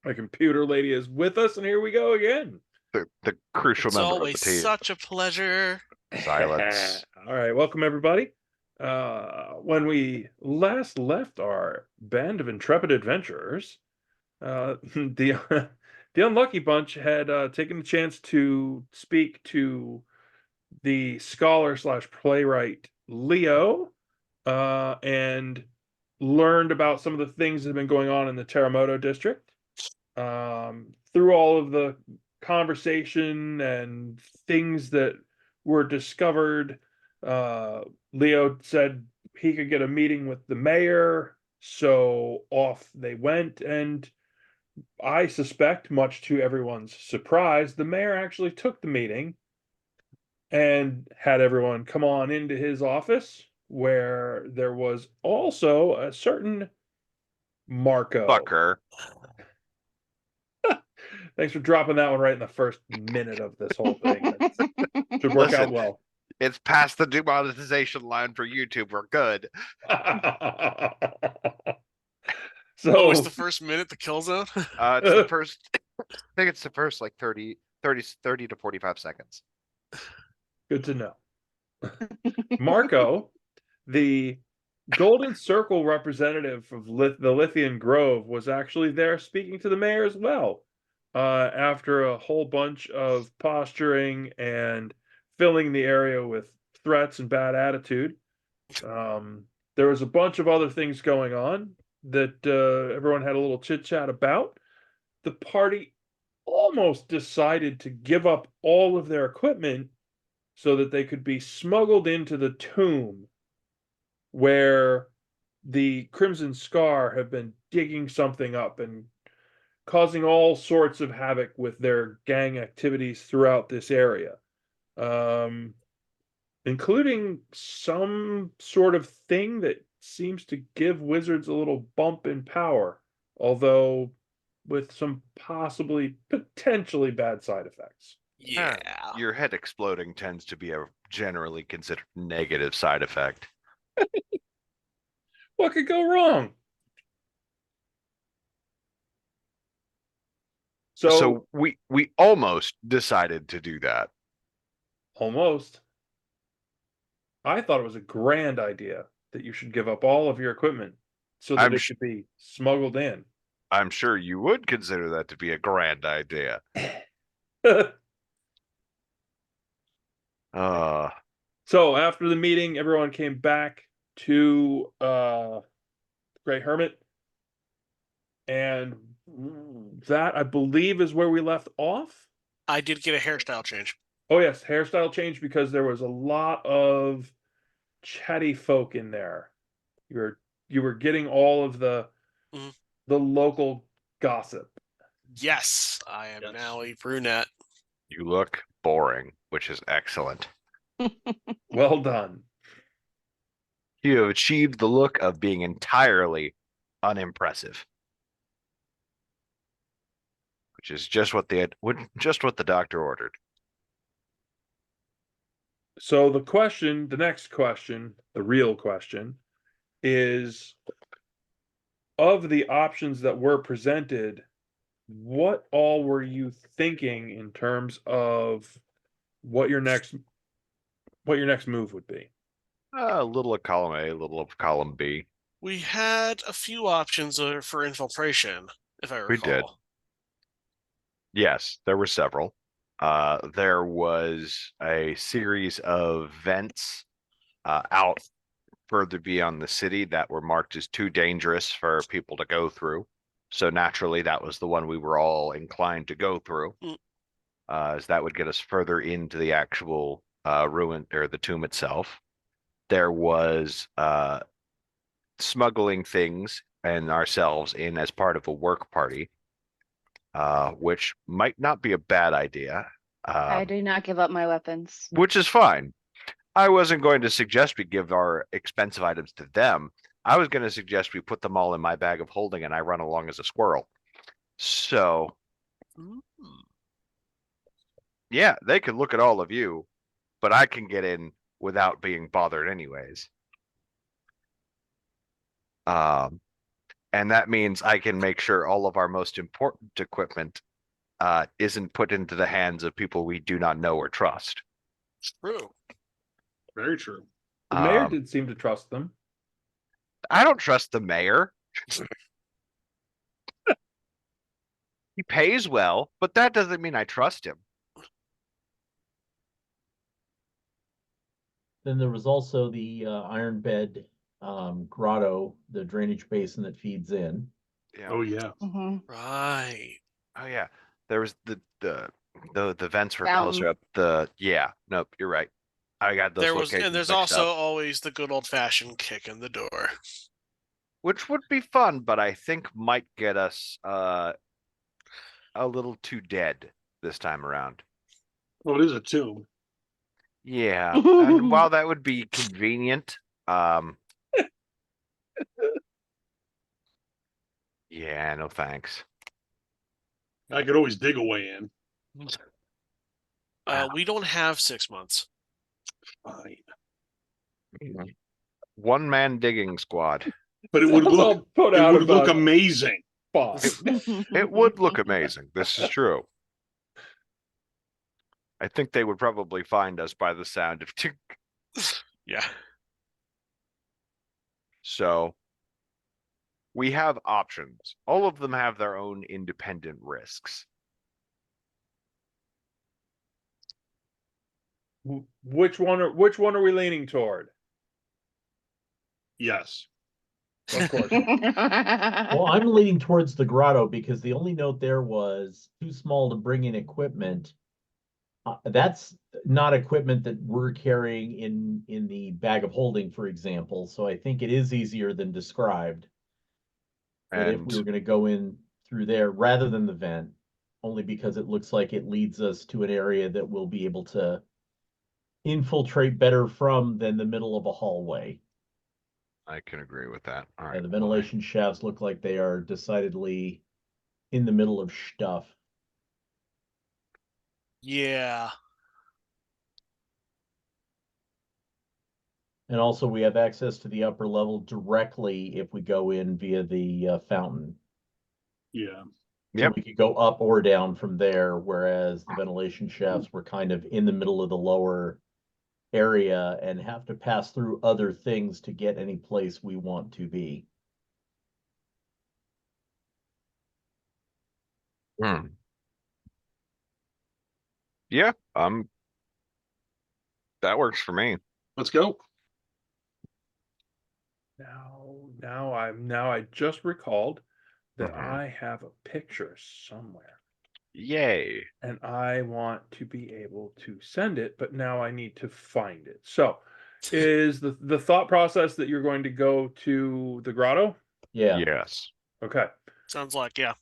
My computer lady is with us, and here we go again. The crucial It's member of the always team. such a pleasure. Silence. All right, welcome everybody. When we last left our band of intrepid adventurers, the the unlucky bunch had taken the chance to speak to the scholar slash playwright Leo, and learned about some of the things that have been going on in the Terremoto district. Through all of the conversation and things that were discovered, uh, Leo said he could get a meeting with the mayor, so off they went. And I suspect, much to everyone's surprise, the mayor actually took the meeting and had everyone come on into his office, where there was also a certain Marco. Fucker. Thanks for dropping that one right in the first minute of this whole thing. That should work out Listen, well. it's past the demonetization line for YouTube. We're good. Oh, it's So the first minute, the kill zone. It's the first, I think it's the first like 30 to 45 seconds. good to know. Marco, the Golden Circle representative of the Lithian Grove, was actually there speaking to the mayor as well. After a whole bunch of posturing and filling the area with threats and bad attitude, there was a bunch of other things going on that everyone had a little chit chat about. The party almost decided to give up all of their equipment so that they could be smuggled into the tomb where the Crimson Scar have been digging something up and causing all sorts of havoc with their gang activities throughout this area, um, including some sort of thing that seems to give wizards a little bump in power, although with some possibly potentially bad side effects. Yeah. Your head exploding tends to be a generally considered negative side effect. What could go wrong? So we almost decided to do that. Almost. I thought it was a grand idea that you should give up all of your equipment so that I'm it could be smuggled in. I'm sure you would consider that to be a grand idea. Uh, So after the meeting, everyone came back to Great Hermit, and that, I believe, is where we left off. I did get a hairstyle change. Oh yes, hairstyle change, because there was a lot of chatty folk in there. You were getting all of the Mhm. the local gossip. Yes, I am now a brunette. you look boring, which is excellent. Well done. You have achieved the look of being entirely unimpressive, which is just what the doctor ordered. So the next question, the real question, is, of the options that were presented, what all were you thinking in terms of what your next move would be? A little of column A, a little of column B. We had a few options for infiltration, if I We did. recall. Yes, there were several. There was a series of vents out further beyond the city that were marked as too dangerous for people to go through. So naturally, that was the one we were all inclined to go through, Mm. as that would get us further into the actual ruin or the tomb itself. There was smuggling things and ourselves in as part of a work party, which might not be a bad idea. I do not give up my weapons. Which is fine. I wasn't going to suggest we give our expensive items to them. I was going to suggest we put them all in my bag of holding and I run along as a squirrel. So, Mm. yeah, they could look at all of you, but I can get in without being bothered anyways. Um, And that means I can make sure all of our most important equipment isn't put into the hands of people we do not know or trust. True. Very true. The mayor Um, did seem to trust them. I don't trust the mayor. He pays well, but that doesn't mean I trust him. Then there was also the Iron Bed grotto, the drainage basin that feeds in. Yeah. Oh yeah. Mhm. Right. Oh yeah. There was the vents were Fountain. closer up. Nope, you're right. I got those locations And there's mixed also up, always the good old fashioned kick in the door. which would be fun, but I think might get us a little too dead this time around. Well, it is a tomb. Yeah, and while that would be convenient, yeah, no thanks. I could always dig a way in. We don't have 6 months. Fine. One man digging squad. But it would Sounds all look put it out would look about amazing. fun. It would look amazing. This is true. I think they would probably find us by the sound of tink. Yeah. So we have options. All of them have their own independent risks. Which one are we leaning toward? Yes. Of course. Well, I'm leaning towards the grotto because the only note there was too small to bring in equipment. That's not equipment that we're carrying in the bag of holding, for example. So I think it is easier than described. That if we were And going to go in through there rather than the vent, only because it looks like it leads us to an area that we'll be able to infiltrate better from than the middle of a hallway. I can agree with that. All Yeah, right. the ventilation shafts look like they are decidedly in the middle of stuff. Yeah. And also we have access to the upper level directly if we go in via the fountain. Yeah. So Yep. we could go up or down from there, whereas the ventilation shafts were kind of in the middle of the lower area and have to pass through other things to get any place we want to be. Hmm. Yeah, that works for me. Let's go. Now I just recalled that Mhm. I have a picture somewhere Yay. and I want to be able to send it, but now I need to find it. So is the thought process that you're going to go to the grotto? Yeah. Yes. Okay. Sounds like, yeah.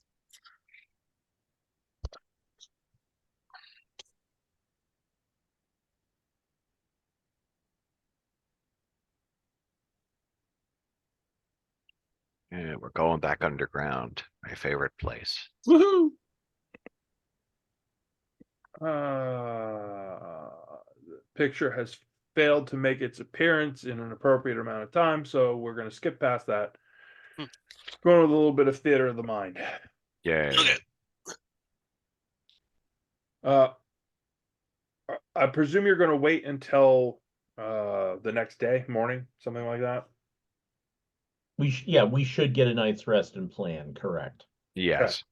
Yeah, we're going back underground. My favorite place. Woohoo! The picture has failed to make its appearance in an appropriate amount of time, so we're going to skip past that. Hmm. Going with a little bit of theater of the mind. Yay. Okay. I presume you're going to wait until the next day, morning, something like that. We should get a night's rest and plan, correct. Yes.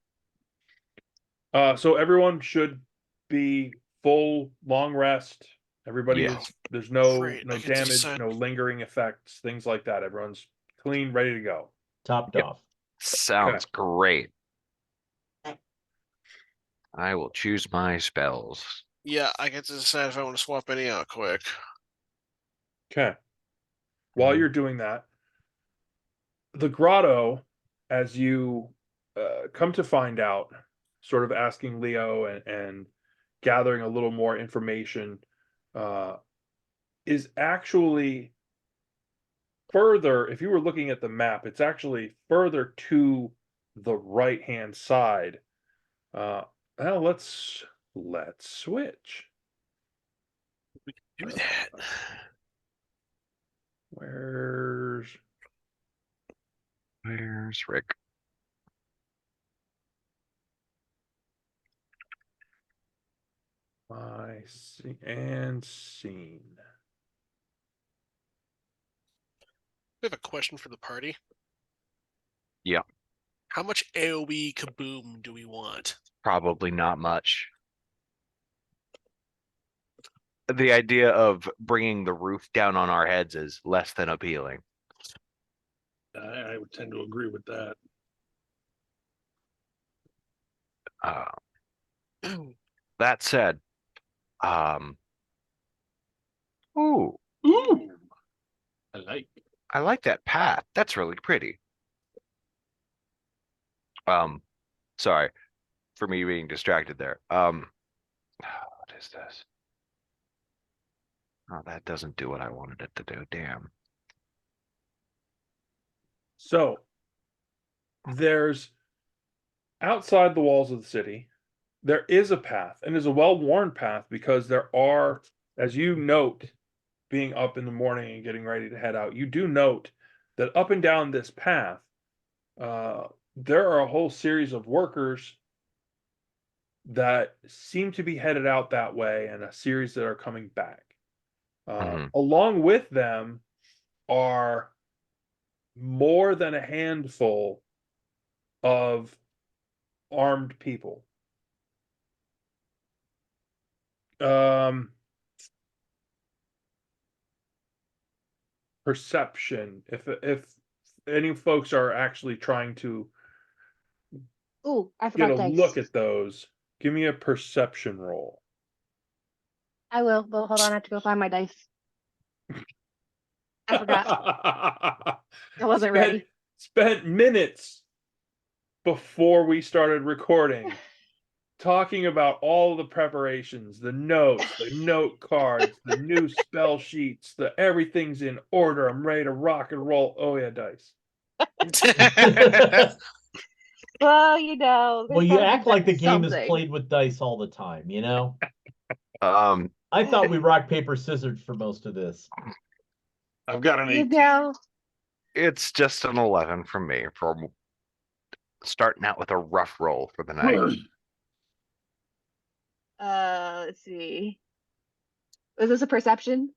So everyone should be full long rest. Everybody Yeah. is there's no Great, I get to damage, decide. no lingering effects, things like that. Everyone's clean, ready to go. Topped Yep. off. Sounds great. I will choose my spells. Yeah, I get to decide if I want to swap any out quick. Okay. While you're doing that, the grotto, as you come to find out, sort of asking Leo and gathering a little more information, is actually further. If you were looking at the map, it's actually further to the right hand side. Well, let's switch. Do that. Where's Where's Rick? I see and seen. We have a question for the party. Yeah. How much AoE kaboom do we want? Probably not much. The idea of bringing the roof down on our heads is less than appealing. I would tend to agree with that. That said, ooh, Ooh, I like. I like that path. That's really pretty. Sorry for me being distracted there. What is this? Oh, that doesn't do what I wanted it to do. Damn. So there's outside the walls of the city, there is a path, and is a well-worn path because there are, as you note, being up in the morning and getting ready to head out, you do note that up and down this path, there are a whole series of workers that seem to be headed out that way, and a series that are coming back. Along with them are more than a handful of armed people. Perception. If any folks are actually trying to Ooh, I get forgot a dice. look at those, give me a perception roll. I will, but hold on, I have to go find my dice. I forgot. I wasn't ready. Spent minutes before we started recording talking about all the preparations, the notes, the note cards, the new spell sheets, the everything's in order. I'm ready to rock and roll. Oh yeah, dice. Well, you know. Well, there's you gotta be act like the game is something. played with dice all the time, you know? Um, I thought we rock, paper, scissors for most of this. I've got an You 8. know. it's just an 11 from me for starting out with a rough roll for the night. Let's see. Was this a perception?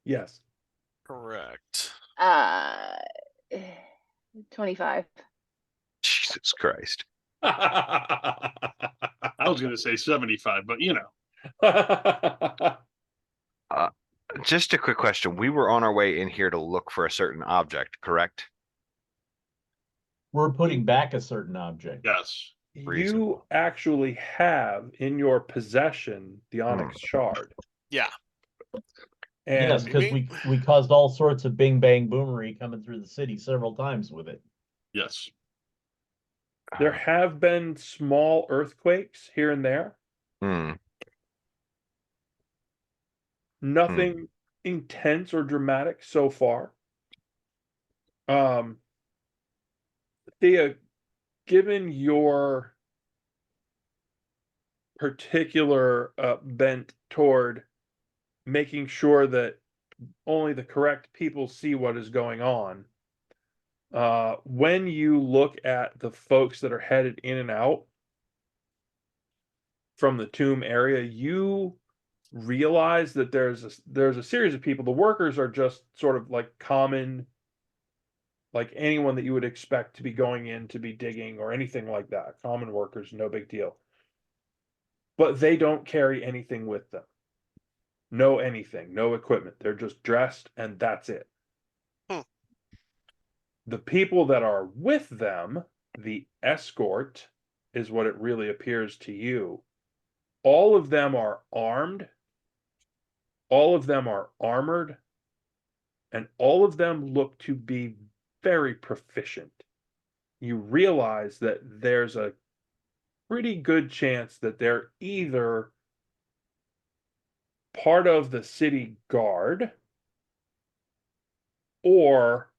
Yes. Correct. 25. Jesus Christ. I was going to say 75, but you know. Just a quick question. We were on our way in here to look for a certain object, correct? We're putting back a certain object. Yes. You Reasonable. actually have in your possession the Onyx shard. Yeah. And Yes, because we caused all sorts of bing bang boomery coming through the city several times with it. Yes. there have been small earthquakes here and there. Hmm. Nothing intense or dramatic so far. Thea, given your particular bent toward making sure that only the correct people see what is going on, when you look at the folks that are headed in and out from the tomb area, you realize that there's a series of people. The workers are just sort of like common, like anyone that you would expect to be going in to be digging or anything like that. Common workers, no big deal. But they don't carry anything with them. No anything, no equipment. They're just dressed and that's it. The people that are with them, the escort, is what it really appears to you. All of them are armed. All of them are armored. And all of them look to be very proficient. You realize that there's a pretty good chance that they're either part of the city guard or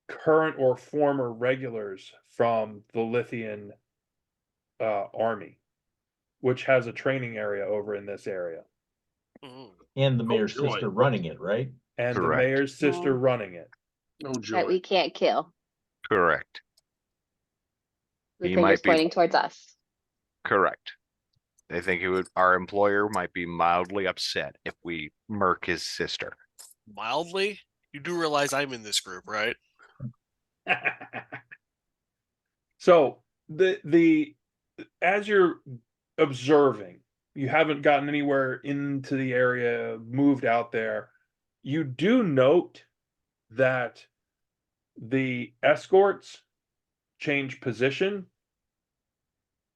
current or former regulars from the Lithian army, which has a training area over in this area. Mm. And the Oh, mayor's joy. sister running it, right? And Correct. the mayor's sister running it. Oh that joy. we can't kill. Correct. The He finger's might be pointing towards us. correct. They think our employer might be mildly upset if we murk his sister. Mildly? You do realize I'm in this group, right? So the as you're observing, you haven't gotten anywhere into the area, moved out there. You do note that the escorts change position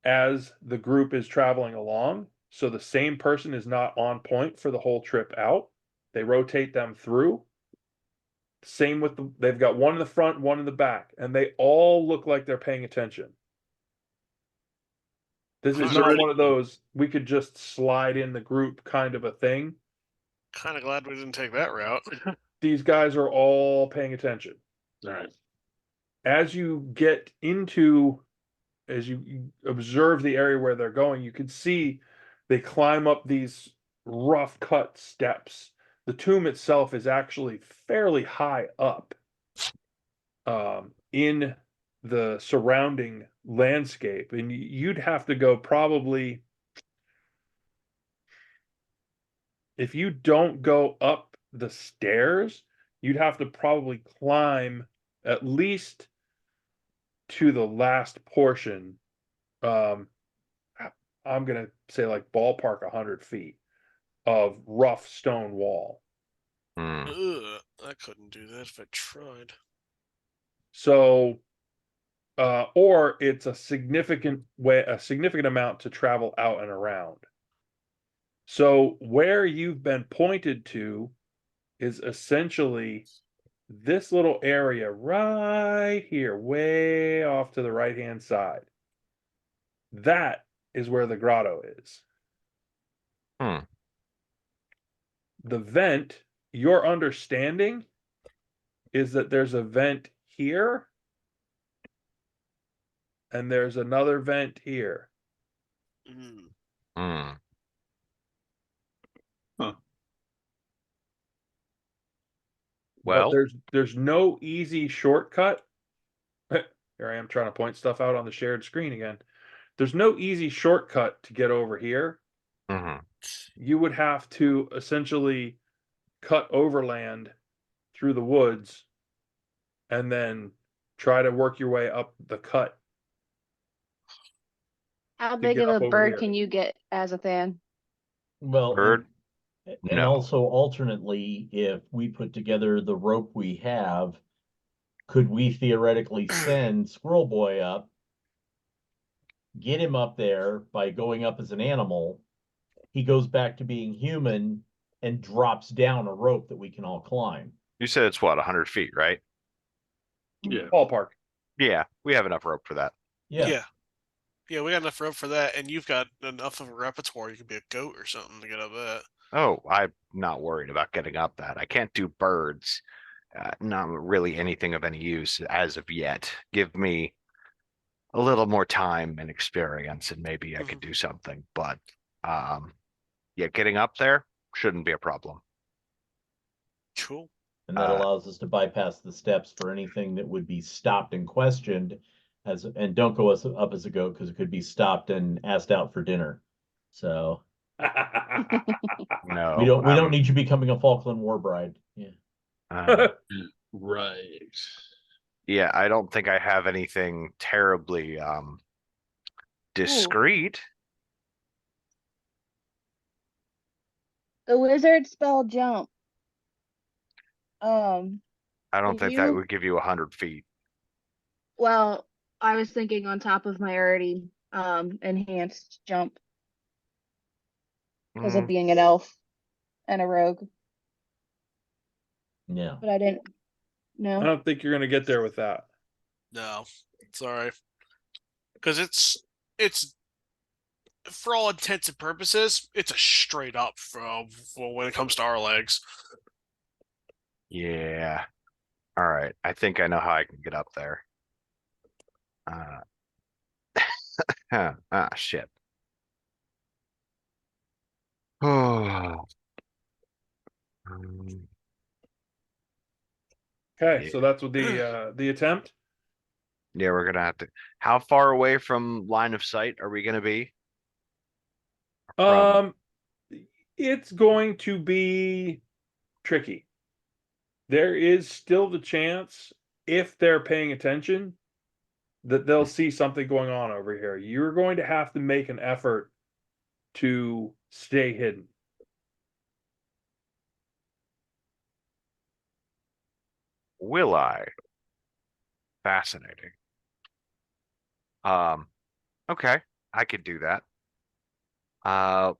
as the group is traveling along. So the same person is not on point for the whole trip out. They rotate them through. Same with they've got one in the front, one in the back, and they all look like they're paying attention. This is Is not there one of those we could just slide in the group kind of a thing. Kind of glad we didn't take that route. These guys are all paying attention. All right. As you get into, as you observe the area where they're going, you can see they climb up these rough cut steps. The tomb itself is actually fairly high up in the surrounding landscape, and you'd have to go probably, if you don't go up the stairs, you'd have to probably climb at least to the last portion. um I'm gonna say like ballpark 100 feet of rough stone wall. Hmm. Ugh, I couldn't do that if I tried. So or it's a significant amount to travel out and around. So where you've been pointed to is essentially this little area right here, way off to the right hand side. That is where the grotto is. Hmm. The vent, your understanding is that there's a vent here and there's another vent here. Mm. Hmm. But Well, there's no easy shortcut. Here I am trying to point stuff out on the shared screen again. There's no easy shortcut to get over here. mhm. You would have to essentially cut overland through the woods and then try to work your way up the cut How to big get of up a over bird here. can you get, Azathan? Well, Bird? and No. also alternately, if we put together the rope we have, could we theoretically send Squirrel Boy up, get him up there by going up as an animal? He goes back to being human and drops down a rope that we can all climb. You said it's what, 100 feet, right? Yeah. Ballpark. Yeah, we have enough rope for that. Yeah. Yeah. Yeah, we got enough rope for that, and you've got enough of a repertoire. You could be a goat or something to get up that. Oh, I'm not worried about getting up that. I can't do birds. Not really anything of any use as of yet. Give me a little more time and experience, and maybe I could do something. But yeah, getting up there shouldn't be a problem. Cool. And that Uh, allows us to bypass the steps for anything that would be stopped and questioned and don't go up as a goat because it could be stopped and asked out for dinner. So No, we don't need you becoming a Falkland War bride. Yeah. Right. Yeah, I don't think I have anything terribly discreet. The wizard spell jump. I don't If think that you, would give you 100 feet. well, I was thinking on top of my already enhanced jump because of Mm, being an elf and a rogue, Yeah. but I didn't I know. don't think you're gonna get there with that. No, sorry. Because it's for all intents and purposes, it's a straight up from when it comes to our legs. yeah. All right. I think I know how I can get up there. Shit. Oh. Okay, Yeah. so that's what the attempt. Yeah, we're gonna have to. How far away from line of sight are we gonna be? From Um, it's going to be tricky. There is still the chance, if they're paying attention, that they'll see something going on over here. You're going to have to make an effort to stay hidden. will I? Fascinating. Um, okay, I could do that. Uh,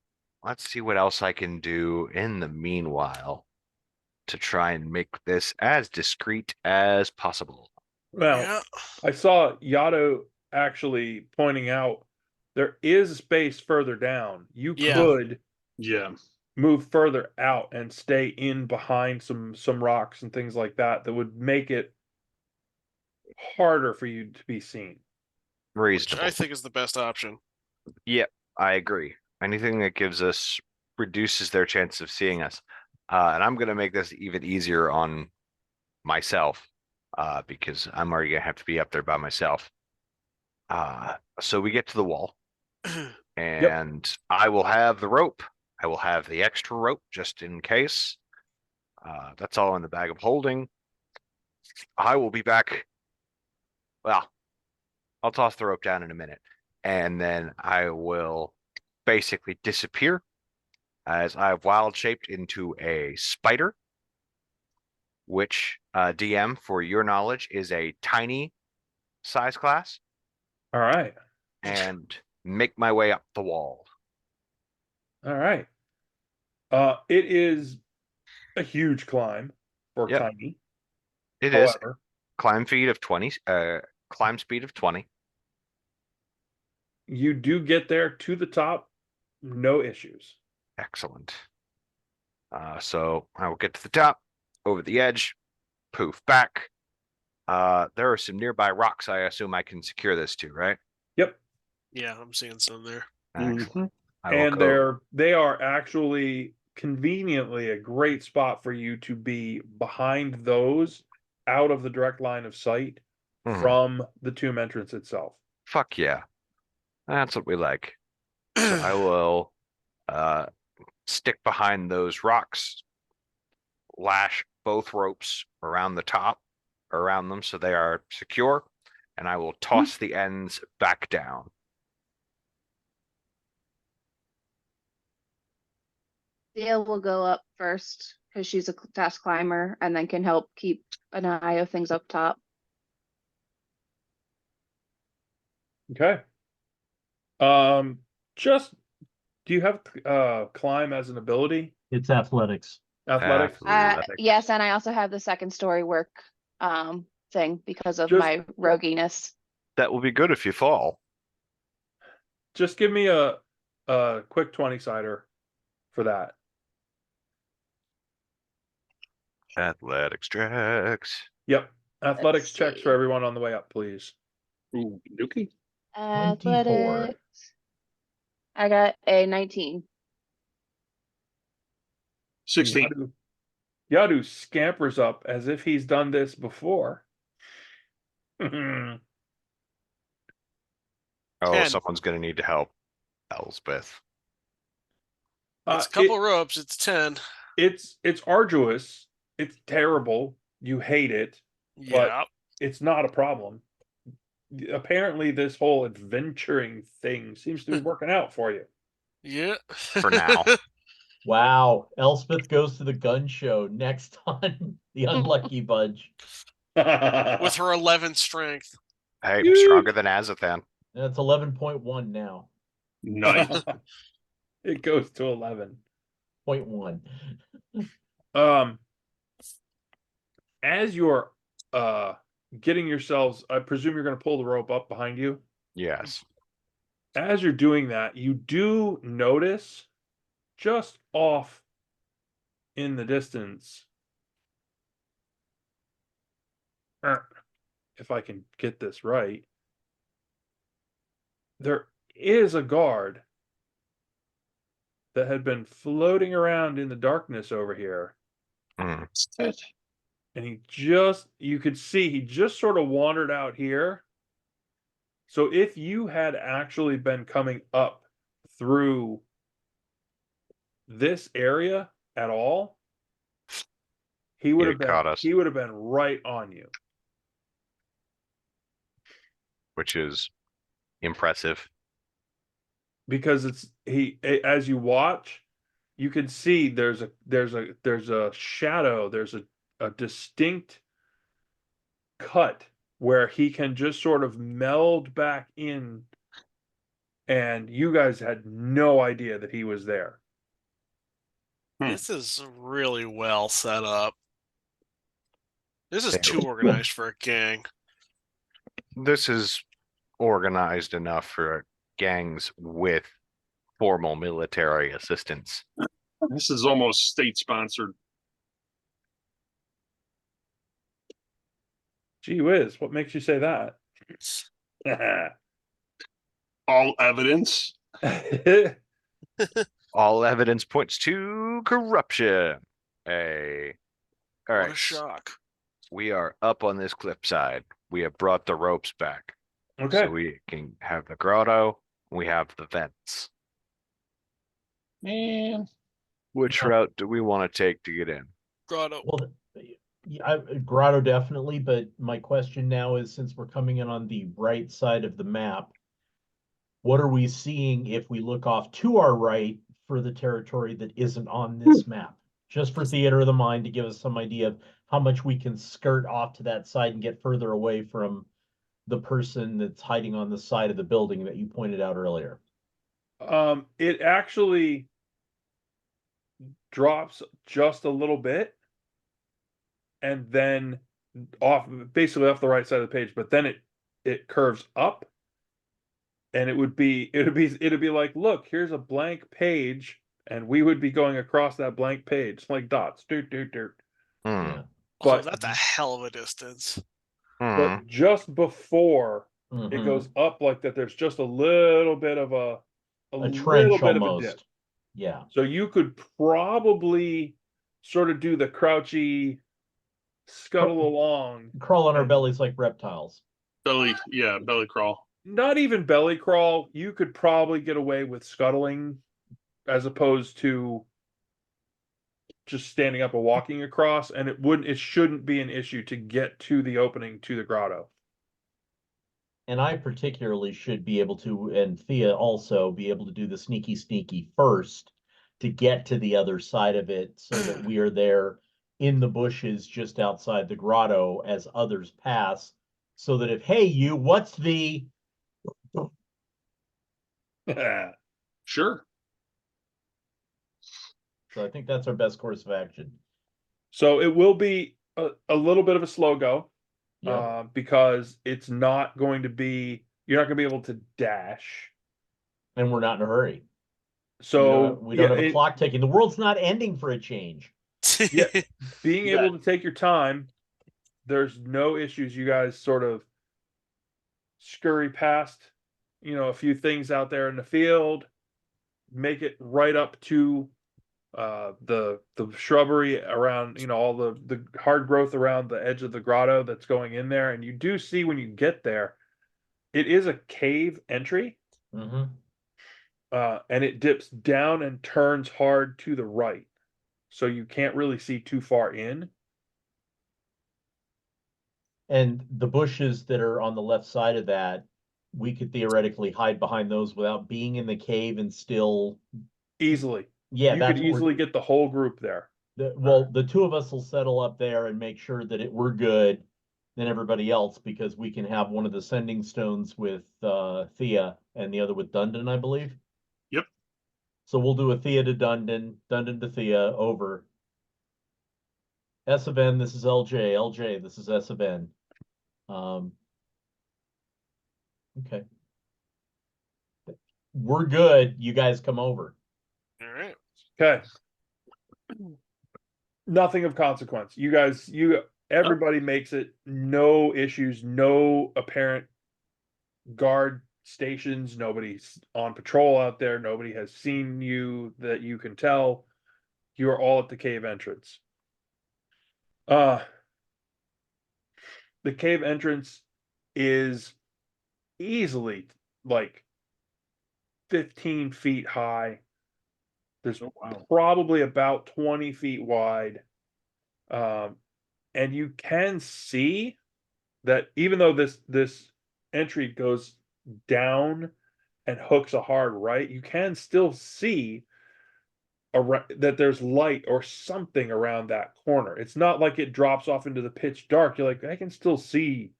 let's see what else I can do in the meanwhile to try and make this as discreet as possible. Well, Yeah. I saw Yato actually pointing out there is space further down. You Yeah. could Yeah. move further out and stay in behind some rocks and things like that would make it harder for you to be seen. Which I Reasonable. think is the best option. Yep, I agree. Anything that gives us reduces their chance of seeing us. And I'm gonna make this even easier on myself, because I'm already gonna have to be up there by myself. So we get to the wall, and I will have the rope. I will have the extra rope just in case. That's all in the bag of holding. I will be back. Well, I'll toss the rope down in a minute, and then I will basically disappear as I've wild shaped into a spider, which DM, for your knowledge, is a tiny size class, All right. and make my way up the wall. All right. It is a huge climb for Yep, tiny. it is. However, Climb speed of 20, climb speed of 20. you do get there to the top, no issues. Excellent. So I will get to the top, over the edge, poof, back. There are some nearby rocks I assume I can secure this to, right? Yep. Yeah, I'm seeing some there. Excellent. I will And go. they are actually conveniently a great spot for you to be behind those, out of the direct line of sight Mhm. from the tomb entrance itself. Fuck yeah. That's what we like. So I will stick behind those rocks, lash both ropes around the top, around them so they are secure, and I will toss the ends back down. Thea will go up first because she's a fast climber and then can help keep an eye of things up top. Okay. Just do you have climb as an ability? It's athletics. Athletics? Athletics. Yes, and I also have the second story work thing because of Just- my roguiness. That will be good if you fall. Just give me a quick 20-sider for that. Athletics checks. Yep. Athletics checks for see. everyone on the way up, please. Ooh, Dookie. 24. Athletics. I got a 19. 16. Yadu scampers up as if he's done this before. Oh, 10. someone's gonna need to help Elspeth. It's a couple ropes. It's 10. It's arduous. It's terrible. You hate it, but Yeah. it's not a problem. Apparently, this whole adventuring thing seems to be working out for you. Yeah. For now. Wow. Elspeth goes to the gun show next on the Unlucky Bunch. With her 11 strength. Hey, Huge. stronger than Azathan. That's 11.1 now. Nice. It goes to 11. 0.1. As you're getting yourselves, I presume you're going to pull the rope up behind you. Yes. As you're doing that, you do notice just off in the distance, if I can get this right, there is a guard that had been floating around in the darkness over here. Mm. and you could see he just sort of wandered out here. So if you had actually been coming up through this area at all, he would have had caught us. been right on you. Which is impressive. Because as you watch, you can see there's a shadow, there's a distinct cut where he can just sort of meld back in, and you guys had no idea that he was there. This is really well set up. This is Very too organized for a gang. This is organized enough for gangs with formal military assistance. This is almost state sponsored. Gee whiz, what makes you say that? All evidence. All evidence points to corruption. Hey. All What right. a shock. We are up on this cliffside. We have brought the ropes back. Okay. So we can have the grotto. We have the vents. Man. Which route do we want to take to get in? Grotto. Well, yeah, grotto definitely, but my question now is, since we're coming in on the right side of the map, what are we seeing if we look off to our right for the territory that isn't on this map? Just for theater of the mind, to give us some idea of how much we can skirt off to that side and get further away from the person that's hiding on the side of the building that you pointed out earlier. It actually drops just a little bit, and then basically off the right side of the page, but then it curves up, and it'd be like, look, here's a blank page, and we would be going across that blank page like dots. Hmm. Yeah. Oh, But that's a hell of a distance. Hmm. but just before it Mhm. goes up like that, there's just a little bit of a trench little bit of a dip. almost. Yeah. So you could probably sort of do the crouchy scuttle along. Crawl on our And- bellies like reptiles. Belly crawl. Not even belly crawl. You could probably get away with scuttling as opposed to just standing up and walking across, and it shouldn't be an issue to get to the opening to the grotto. And I particularly should be able to, and Thea also be able to do the sneaky first to get to the other side of it so that we are there in the bushes just outside the grotto as others pass. So that if, hey, you, what's the. Sure. So I think that's our best course of action. So it will be a little bit of a slow go. Yeah. Because it's not going to be, you're not going to be able to dash. And we're not in a hurry. So we don't have a clock ticking. The world's not ending for a change. Yeah, being Yeah. able to take your time, there's no issues. You guys sort of scurry past, a few things out there in the field, make it right up to the shrubbery around, all the hard growth around the edge of the grotto that's going in there. And you do see when you get there, it is a cave entry. Mm-hmm. And it dips down and turns hard to the right. So you can't really see too far in. And the bushes that are on the left side of that, we could theoretically hide behind those without being in the cave and still. Easily. Yeah, you that's could easily get the whole group there. the two of us will settle up there and make sure that we're good than everybody else, because we can have one of the sending stones with Thea and the other with Dundon, I believe. Yep. So we'll do a Thea to Dundon, Dundon to Thea, over. S of N, this is LJ. LJ, this is S of N. Okay. We're good. You guys come over. All right. Okay. Nothing of consequence. You guys, everybody makes it. No issues, no apparent guard stations. Nobody's on patrol out there. Nobody has seen you that you can tell. You are all at the cave entrance. the cave entrance is easily like 15 feet high. There's Oh, wow. probably about 20 feet wide. And you can see that even though this entry goes down and hooks a hard right, you can still see that there's light or something around that corner. It's not like it drops off into the pitch dark. You're like, I can still see.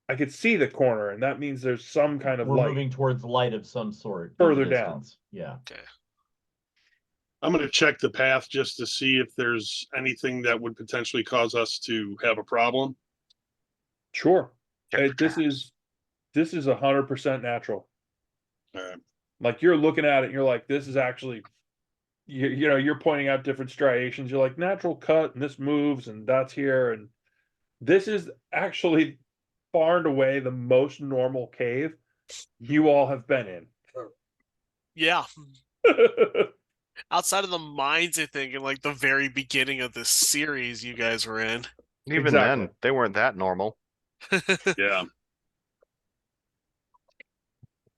I could see the corner, and that means there's some kind of We're light moving towards light of some sort. in the further down. distance. Yeah. Okay. I'm going to check the path just to see if there's anything that would potentially cause us to have a problem. Sure. Check for This is 100% natural. Uh, Like you're looking at it, and you're like, this is actually, you know, you're pointing out different striations. You're like, natural cut, and this moves, and that's here, and this is actually far and away the most normal cave you all have been in. Yeah. Outside of the mines, I think, in like the very beginning of this series you guys were in. Even Exactly. then, they weren't that normal. yeah.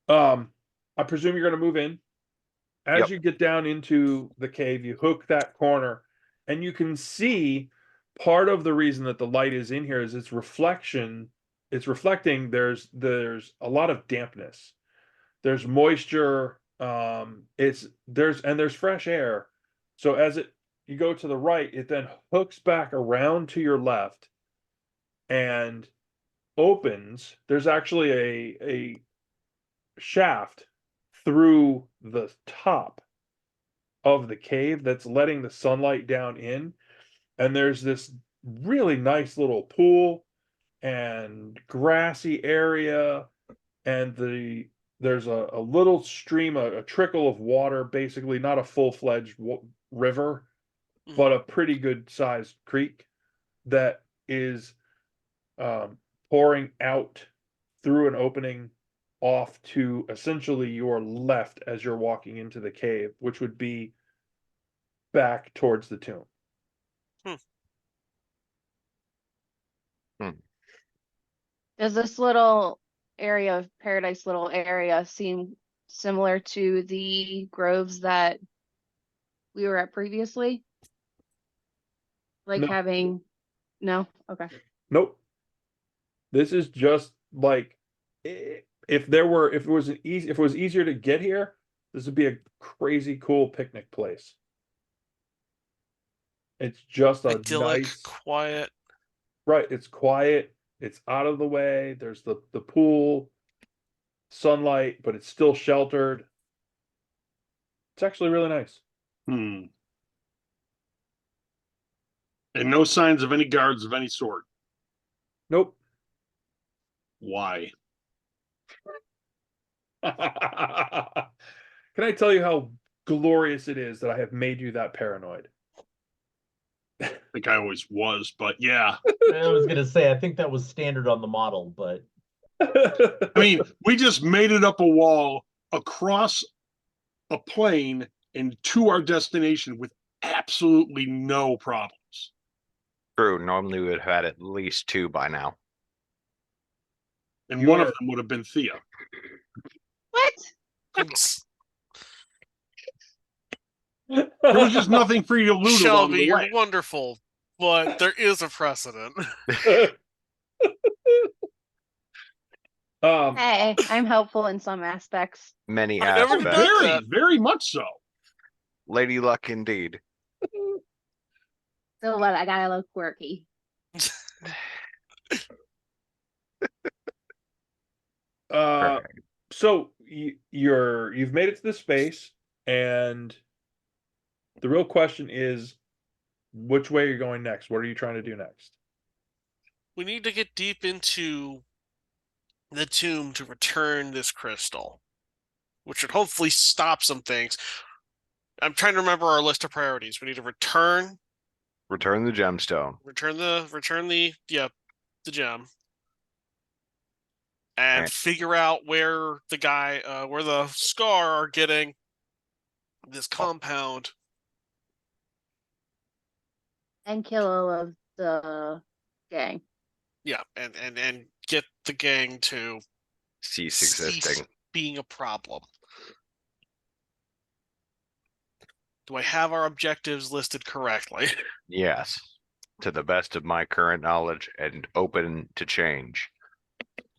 I presume you're going to move in. As Yep. you get down into the cave, you hook that corner, and you can see part of the reason that the light is in here is its reflection. It's reflecting. There's a lot of dampness. There's moisture. There's fresh air. So you go to the right, it then hooks back around to your left and opens. There's actually a shaft through the top of the cave that's letting the sunlight down in, and there's this really nice little pool and grassy area, and there's a little stream, a trickle of water, basically not a full-fledged river, but a pretty good sized creek that is pouring out through an opening off to essentially your left as you're walking into the cave, which would be back towards the tomb. Does this little area of paradise, little area, seem similar to the groves that we were at previously? Like No. having, no? Okay. Nope. This is just like if it was easier to get here, this would be a crazy cool picnic place. It's just a Idyllic, nice, quiet. right, it's quiet, it's out of the way, there's the pool, sunlight, but it's still sheltered. It's actually really nice. Hmm. And no signs of any guards of any sort. Nope. Why? Can I tell you how glorious it is that I have made you that paranoid? I think I always was, but yeah. I was gonna say I think that was standard on the model, but I mean, we just made it up a wall across a plane and to our destination with absolutely no problems. True. Normally we would have had at least 2 by now. And You one of are- them would have been Thea. What? There was just nothing for you to loot along Shelby, the you're way. wonderful, but there is a precedent. Hey, I'm helpful in some aspects. Many I never aspects. denied Very, that. very much so. Lady luck indeed. So what? I got a little quirky. Perfect. So you've made it to this space, and the real question is, which way you're going next? What are you trying to do next? We need to get deep into the tomb to return this crystal, which should hopefully stop some things. I'm trying to remember our list of priorities. We need to return Return the gemstone. the gem, and And- figure out where the Scar are getting this compound. And kill all of the gang. Yeah, and get the gang to Cease cease existing. being a problem. Do I have our objectives listed correctly? Yes. To the best of my current knowledge and open to change.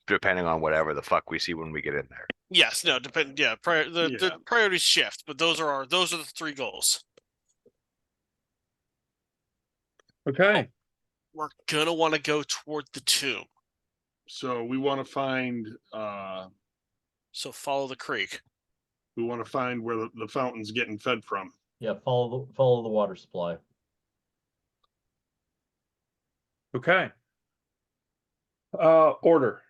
Depending on whatever the fuck we see when we get in there. Yes, no, depend. Yeah, the priorities shift, but those are the 3 goals. Okay. We're gonna want to go toward the tomb, So we want to find so follow the creek. where the fountain's getting fed from. Yeah, follow the water supply. Okay. Order.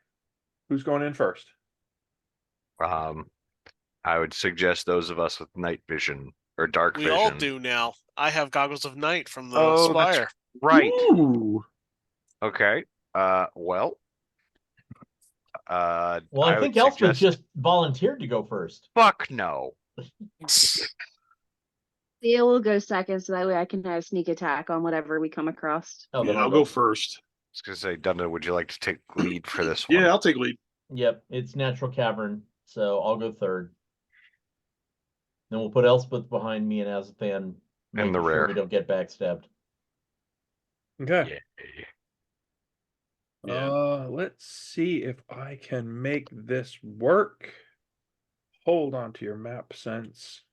Who's going in first? I would suggest those of us with night vision or dark We vision. all do now. I have goggles of night from the Oh, that's spire. right. Ooh. Okay. Well, Well, I I think would Elspeth suggest- just volunteered to go first. fuck no. Thea will go second, so that way I can have sneak attack on whatever we come across. Oh, Yeah, then I'll go first. I was gonna say, Dunda, would you like to take lead for this one? Yeah, I'll take lead. Yep, it's natural cavern, so I'll go third. Then we'll put Elspeth behind me and Azathan, making the sure rear. we don't get backstabbed. Okay. Yeah. Let's see if I can make this work. Hold on to your map sense.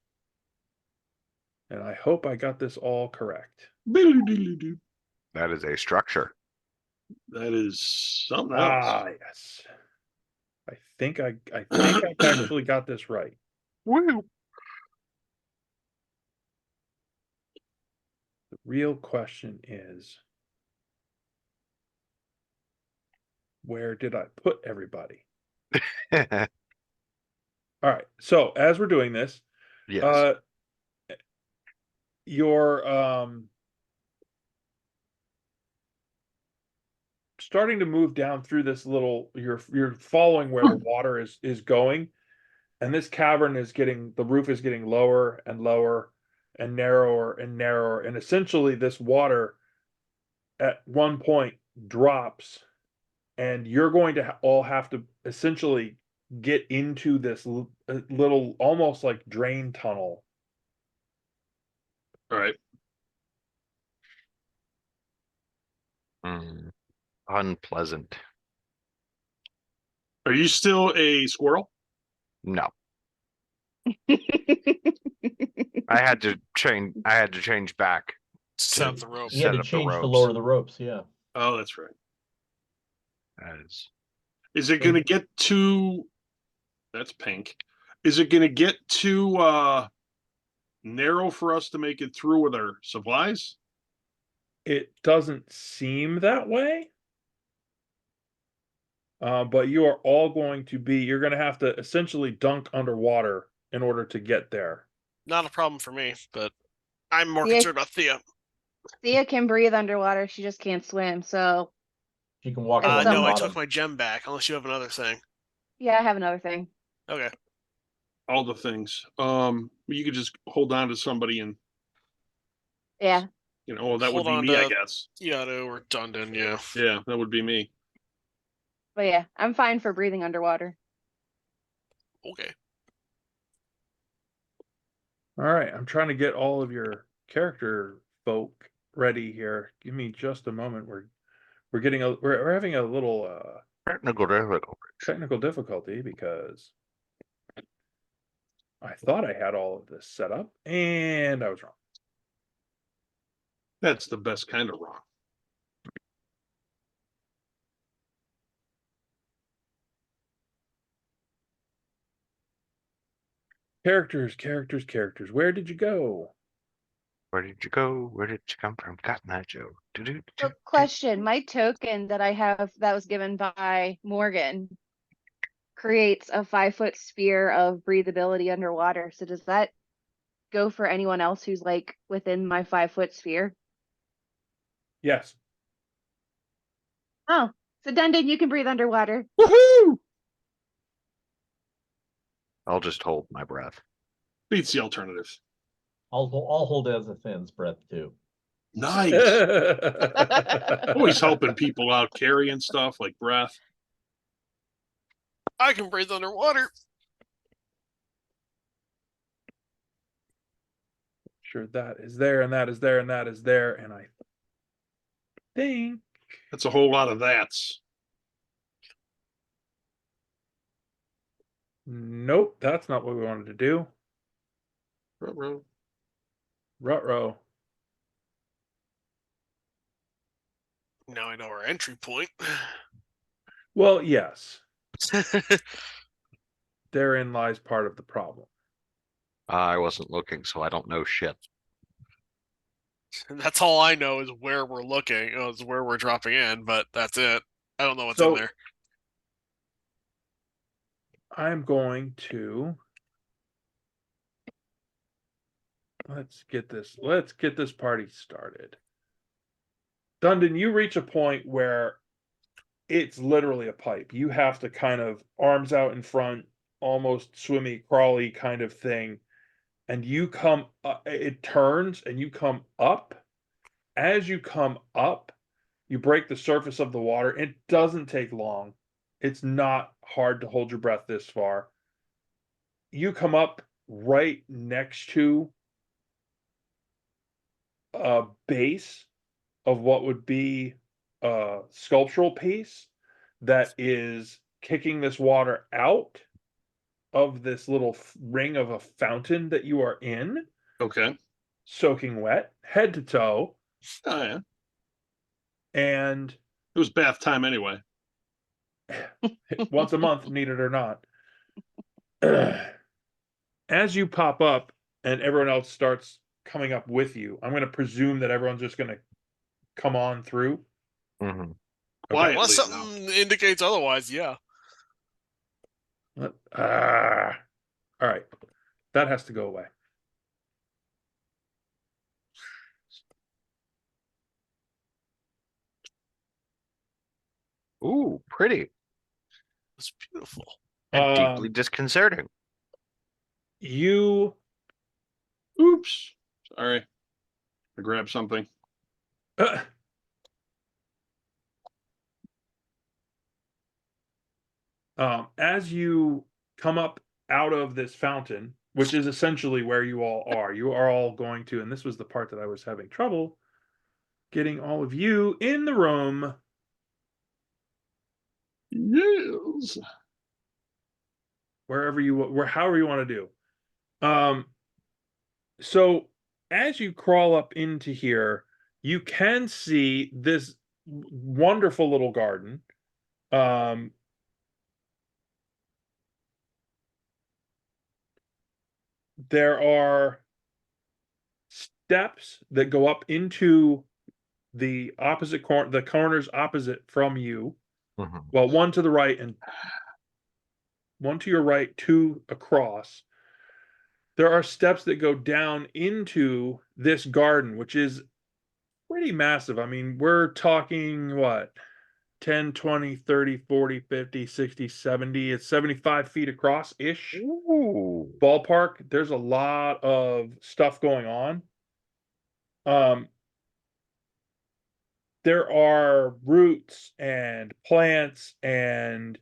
And I hope I got this all correct. That That is a structure. is something else. Ah, yes. I think I actually got this right. Woo. The real question is, where did I put everybody? Yes. All right. So as we're doing this, you're starting to move down through this little. You're following where the water is going, and this cavern is the roof is getting lower and lower, and narrower, and essentially this water at one point drops, and you're going to all have to essentially get into this little, almost like drain tunnel. All right. Unpleasant. Are you still a squirrel? No. I had to change back. Set up the rope. You had to Set up the change to ropes. lower the ropes, yeah. Oh, that's right. That is Is it going to get too? That's pink. Is it going to get too narrow for us to make it through with our supplies? It doesn't seem that way. But you are all going to you're going to have to essentially dunk underwater in order to get there. Not a problem for me, but I'm more Yeah. concerned about Thea. Thea can breathe underwater. She just can't swim. So She can walk At along some- the No, I bottom. took my gem back, unless you have another thing. yeah, I have another thing. Okay. All the things. You could just hold on to somebody and Yeah. that would Hold be on me, I to- guess. Yato or Dundon, yeah. Yeah, that would be me. But yeah, I'm fine for breathing underwater. Okay. All right, I'm trying to get all of your character folk ready here. Give me just a moment. We're having a little technical difficulty because I thought I had all of this set up and I was wrong. That's the best kind of wrong. Characters. Where did you go? Where did you go? Where did you come from? Cotton Eye Joe. So question, my token that I have that was given by Morgan creates a 5-foot sphere of breathability underwater. So does that go for anyone else who's like within my 5-foot sphere? Yes. Oh, so Dundon, you can breathe underwater. Woohoo! I'll just hold my breath. Beats the alternative. I'll hold Azathan's breath too. Nice. Always helping people out, carrying stuff like breath. I can breathe underwater. Sure, that is there, and that is there, and that is there, and I think That's a whole lot of that's. nope, that's not what we wanted to do. Ruh-roh. Rutro. Now I know our entry point. Well, yes, therein lies part of the problem. I wasn't looking, so I don't know shit. That's all I know is where we're looking, is where we're dropping in, but that's it. I don't know what's in So- there. I'm going to let's get this party started. Dundon, you reach a point where it's literally a pipe. You have to kind of arms out in front, almost swimmy, crawly kind of thing. And you come, it turns and you come up. As you come up, you break the surface of the water. It doesn't take long. It's not hard to hold your breath this far. You come up right next to a base of what would be a sculptural piece that is kicking this water out of this little ring of a fountain that you are in, Okay. soaking wet, head to toe, Oh yeah. and It was bath time anyway. once a month, need it or not. As you pop up and everyone else starts coming up with you, I'm going to presume that everyone's just going to come on through. Mhm. Quietly Unless now. something indicates otherwise, yeah. All right. That has to go away. Ooh, pretty It's beautiful. and deeply disconcerting. You Oops. Sorry. I grabbed something. as you come up out of this fountain, which is essentially where you are all going to, and this was the part that I was having trouble getting all of you in the room. Yes. However you want to do. So as you crawl up into here, you can see this wonderful little garden. There are steps that go up into the opposite corner, the corners opposite from you. Mhm. Well, one to the right and one to your right, two across. There are steps that go down into this garden, which is pretty massive. I mean, we're talking what? 10, 20, 30, 40, 50, 60, 70. It's 75 feet across ish. Ooh. Ballpark. There's a lot of stuff going on. There are roots and plants and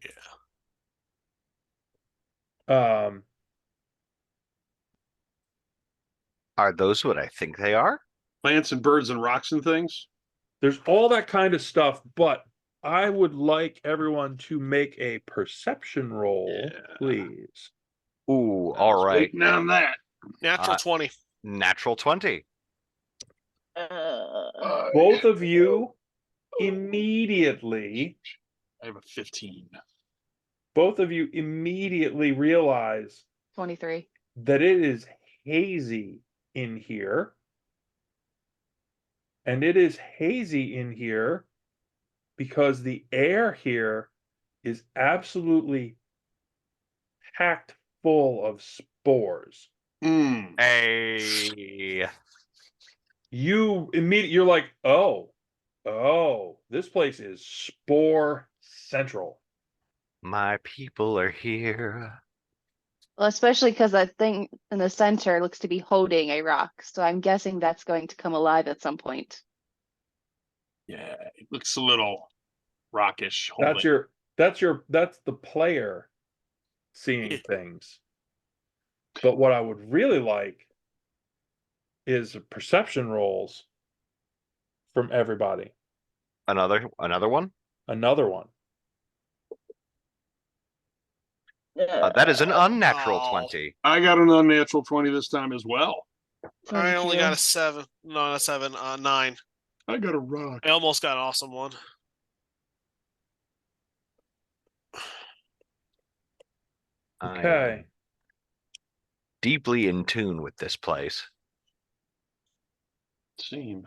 Are those what I think they are? Plants and birds and rocks and things. there's all that kind of stuff, but I would like everyone to make a perception roll, Yeah. please. Ooh, I all was right. waiting on that. Natural 20. Natural 20. Both of you immediately I have a 15. Realize 23. that it is hazy in here. And it is hazy in here because the air here is absolutely packed full of spores. Mm. Hey. You're like, oh, this place is spore central. My people are here. Well, especially because that thing in the center looks to be holding a rock, so I'm guessing that's going to come alive at some point. Yeah, it looks a little rockish. That's Holding. that's the player seeing Yeah. things. But what I would really like is perception rolls from everybody. Another one? Another one. That is an unnatural Oh. 20. I got an unnatural 20 this time as well. I only 22. got a 7. Not a 7, 9. I got a rock. I almost got an awesome one. I am Okay. deeply in tune with this place. Same.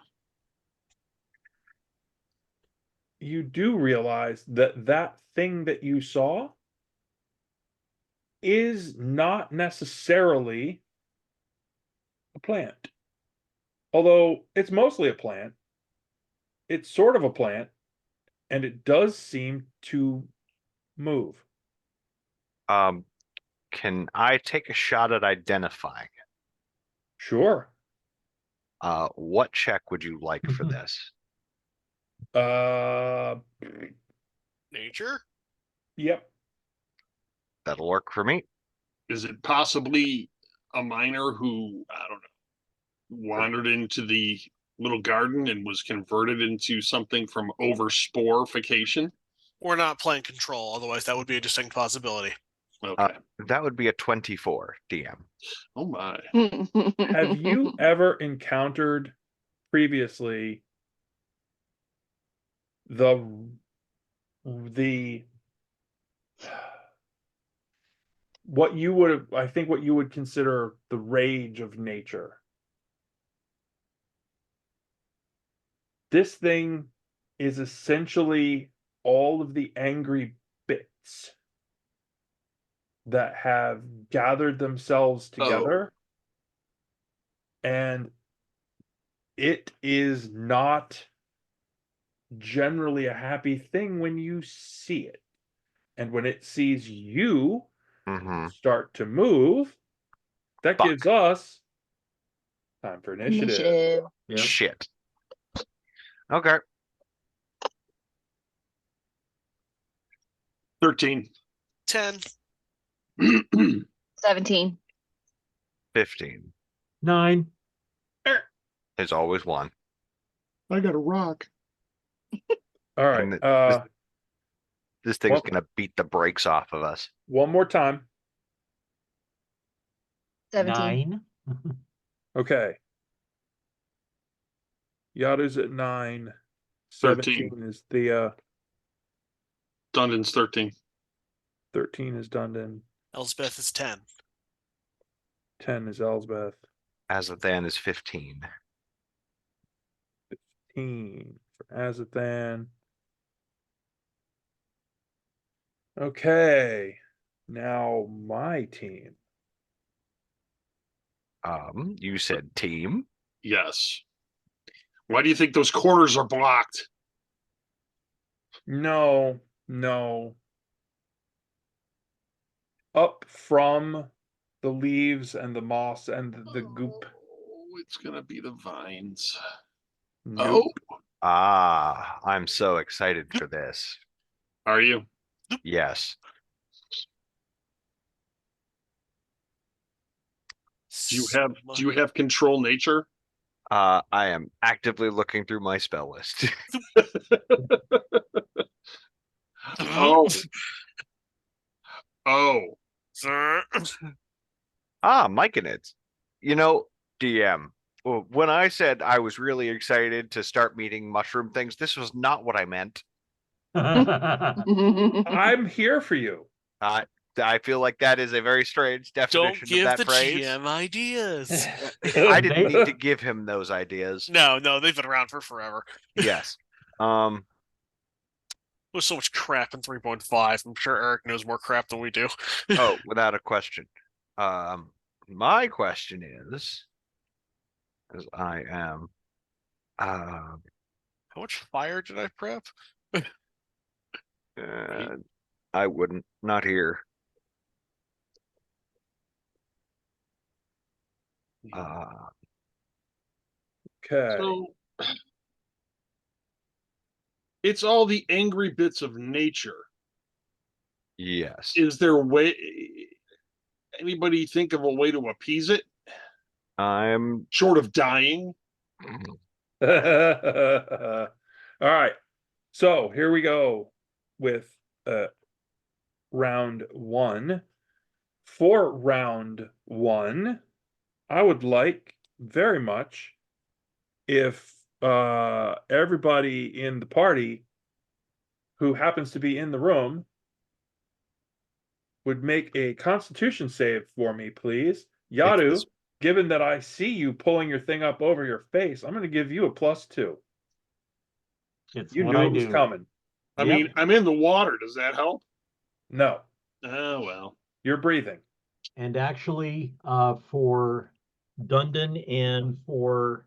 You do realize that that thing that you saw is not necessarily a plant. Although it's mostly a plant, it's sort of a plant, and it does seem to move. Can I take a shot at identifying it? Sure. What check would you like for this? Uh, Nature? yep. That'll work for me. Is it possibly a miner who, I don't know, wandered into the little garden and was converted into something from oversporification? We're not playing control, otherwise that would be a distinct possibility. Okay. That would be a 24, DM. Oh my. Have you ever encountered previously the what you would I think what you would consider the rage of nature? This thing is essentially all of the angry bits that have gathered themselves together, and it is not generally a happy thing when you see it. And when it sees you Mm-hmm. start to move, that Fuck. gives us time for initiative. Yep. Shit. Okay. 13. 10. 17. 15. 9. There's always one. I got a rock. All right. And this thing's well- gonna beat the brakes off of us. One more time. 17. 9. Okay. Yadu's at 9. 13. 17 is the Dundon's 13. 13 is Dundon. Elspeth is 10. 10 is Elsbeth. Azathan is 15. 15 for Azathan. Okay. Now my team. You said team. Yes. Why do you think those corners are blocked? No. Up from the leaves and the moss and the goop. Oh, it's gonna be the vines. Nope. I'm so excited for this. Are you? Yes. Do you have control nature? I am actively looking through my spell list. Oh. Oh. Myconids. You know, DM, when I said I was really excited to start meeting mushroom things, this was not what I meant. I'm here for you. I feel like that is a very strange Don't definition of give that the phrase. GM ideas. I didn't need to give him those ideas. No, they've been around for forever. Yes. There's so much crap in 3.5. I'm sure Eric knows more crap than we do. Oh, without a question. My question is, as I am, How much fire did I prep? I wouldn't, not here. Okay. So it's all the angry bits of nature. Yes. Is there a way? Anybody think of a way to appease it, I'm short of dying? All right. So here we go with round one. For round one, I would like very much if everybody in the party who happens to be in the room would make a constitution save for me, please. Yadu, this- given that I see you pulling your thing up over your face, I'm going to give you a +2. It's You what knew I it was do. coming. I Yep. mean, I'm in the water. Does that help? No, Oh, well. you're breathing. And actually, for Dundon and for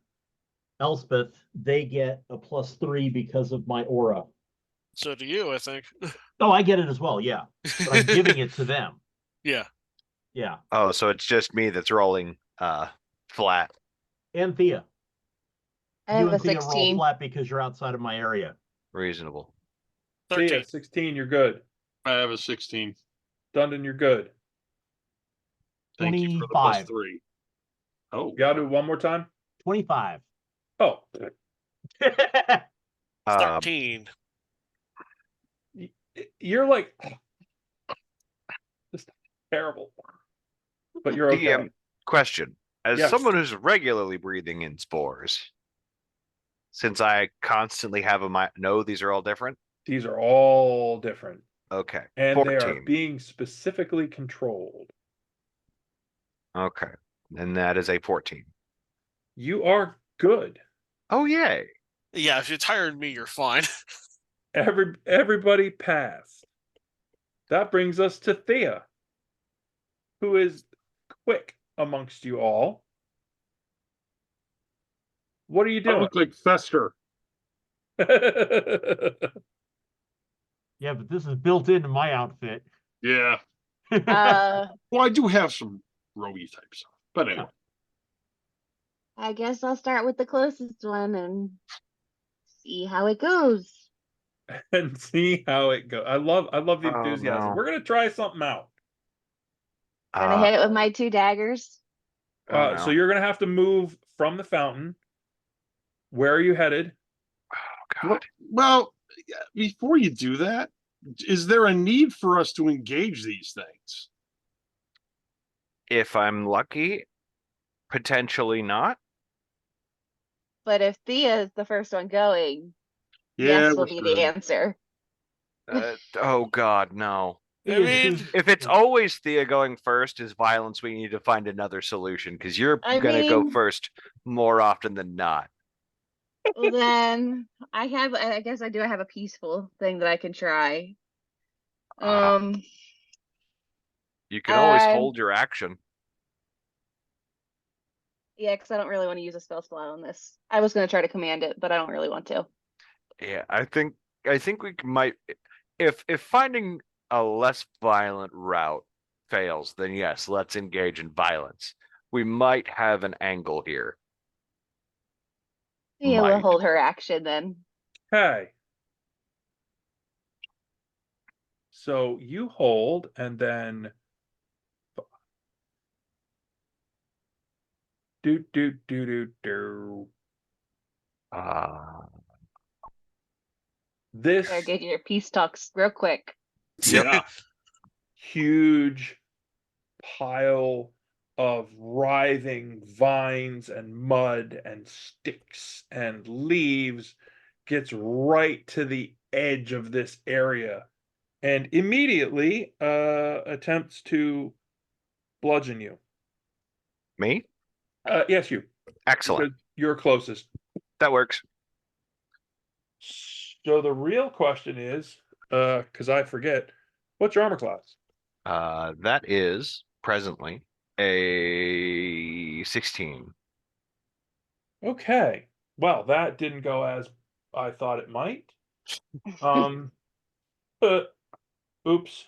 Elspeth, they get a +3 because of my aura. So do you, I think. Oh, I get it as well, yeah. But I'm giving it to them. Yeah. Yeah. Oh, so it's just me that's rolling flat. And Thea. I You have a and Thea roll 16. flat because you're outside of my area. Reasonable. 13. Thea, 16, you're good. I have a 16. Dundon, you're good. Thank you for the 25. +3. Oh, Yadu, one more time. 25. Oh, Uh, 13. you're like just terrible, but you're okay. DM question. As Yes. someone who's regularly breathing in spores, since I constantly have them, I know these are all different. These are all different, Okay. and they are 14. being specifically controlled. Okay. And that is a 14. You are good. Oh, yay. Yeah, if you're tired of me, you're fine. Everybody passed. That brings us to Thea, who is quick amongst you all. What are you I doing? look like Fester. Yeah, but this is built into my outfit. Yeah. Uh, Well, I do have some roby type stuff. But anyway. I guess I'll start with the closest one and see how it goes. And see how it goes. I love the Oh, enthusiasm. no. We're gonna try something out. Gonna hit it with my 2 daggers. Oh, no. So you're gonna have to move from the fountain. Where are you headed? Oh, God. Well, before you do that, is there a need for us to engage these things? If I'm lucky, potentially not. But if Thea is the first one going, Yeah, yes we're will be the screwed. answer. Oh, God, no. I Thea mean, chooses- If it's always Thea going first is violence, we need to find another solution because you're I gonna go mean- first more often than not. Well, then I guess I do have a peaceful thing that I can try. Um, You can always I'm- hold your action. yeah, because I don't really want to use a spell slot on this. I was gonna try to command it, but I don't really want to. Yeah, I think we might if finding a less violent route fails, then yes, let's engage in violence. We might have an angle here. Thea will Might. hold her action then. Okay. So you hold, and then do. Uh, This Better get your peace talks real quick. Yeah. huge pile of writhing vines and mud and sticks and leaves gets right to the edge of this area and immediately attempts to bludgeon you. me? Yes, you. Excellent. Because you're closest. That works. So the real question is, because I forget, what's your armor class? That is presently a 16. Okay. Well, that didn't go as I thought it might. Um, oops.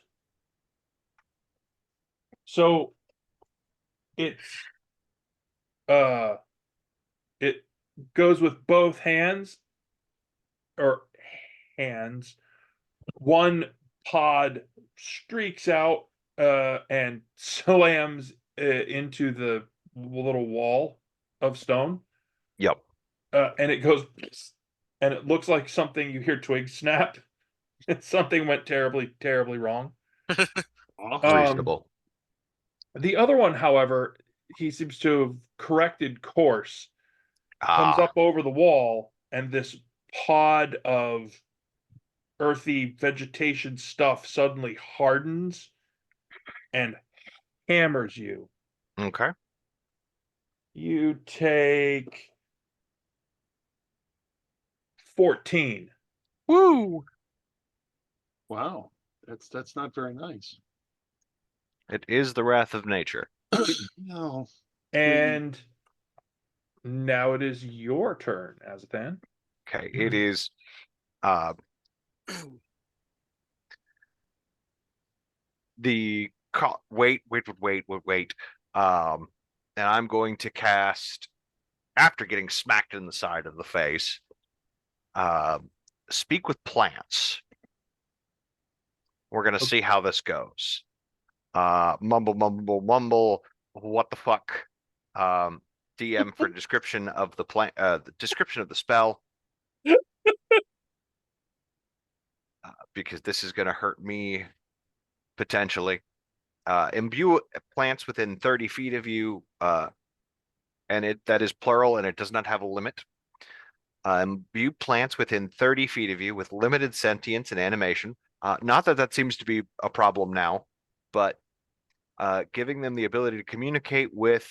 So it's uh it goes with both hands or hands. One pod streaks out and slams into the little wall of stone. Yep. And it goes, and it looks like something you hear twigs snap. Something went terribly, terribly wrong. Reasonable. The other one, however, he seems to have corrected course, comes Ah, up over the wall, and this pod of earthy vegetation stuff suddenly hardens and hammers you. okay. You take 14. Woo! Wow, that's not very nice. It is the wrath of nature. No. And now it is your turn, Azathan. Okay, it is uh wait. And I'm going to cast after getting smacked in the side of the face. Speak with plants. We're gonna see how this goes. Mumble, mumble, mumble. What the fuck? DM for description of the plant. The description of the spell. Because this is gonna hurt me potentially. Imbue plants within 30 feet of you. And that is plural, and it does not have a limit. Imbue plants within 30 feet of you with limited sentience and animation. Not that that seems to be a problem now, but giving them the ability to communicate with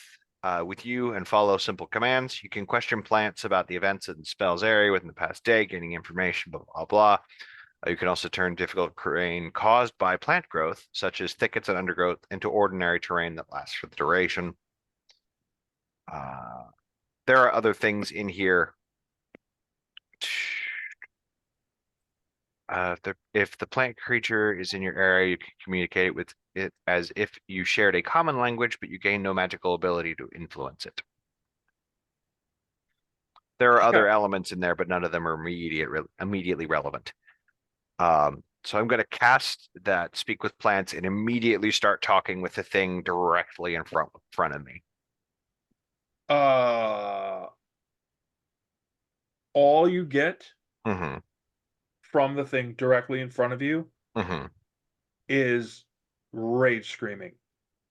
you and follow simple commands. You can question plants about the events in the spell's area within the past day, gaining information, blah, blah, blah. You can also turn difficult terrain caused by plant growth, such as thickets and undergrowth, into ordinary terrain that lasts for the duration. There are other things in here. If the plant creature is in your area, you can communicate with it as if you shared a common language, but you gain no magical ability to influence it. There are other elements in there, but none of them are immediately relevant. So I'm going to cast that Speak with Plants and immediately start talking with the thing directly in front of me. All you get Mm-hmm. from the thing directly in front of you Mm-hmm. is rage screaming.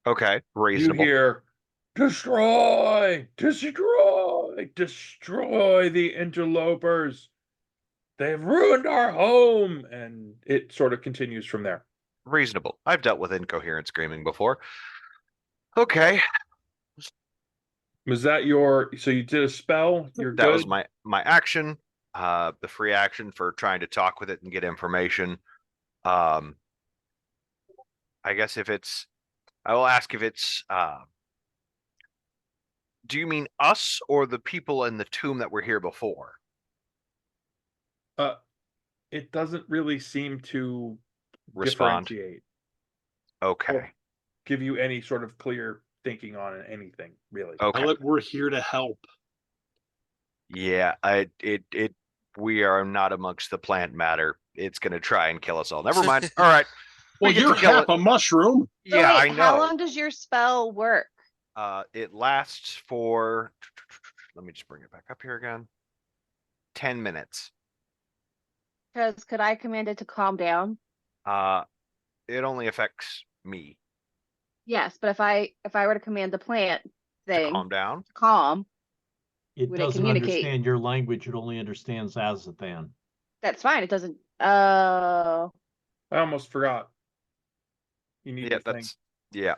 Okay, reasonable. You hear, destroy, destroy, destroy the interlopers. They've ruined our home. And it sort of continues from there. Reasonable. I've dealt with incoherent screaming before. Okay. Was that so you did a spell? You're That good? was my action. The free action for trying to talk with it and get information. I guess I will ask if it's, do you mean us or the people in the tomb that were here before? It doesn't really seem to Respond. differentiate. Okay. Or give you any sort of clear thinking on anything, really. Okay. We're here to help. Yeah, we are not amongst the plant matter. It's gonna try and kill us all. Never mind. All right. Well, We get you're to kill half it. a mushroom. So Yeah, wait, I how know. long does your spell work? It lasts for, let me just bring it back up here again. 10 minutes. Because could I command it to calm down? It only affects me. Yes, but if I were to command the plant To thing calm down. to calm, It Would it doesn't communicate? understand your language. It only understands Azathan. that's fine. It doesn't. Oh, I almost forgot. You need Yeah, the thing. that's yeah.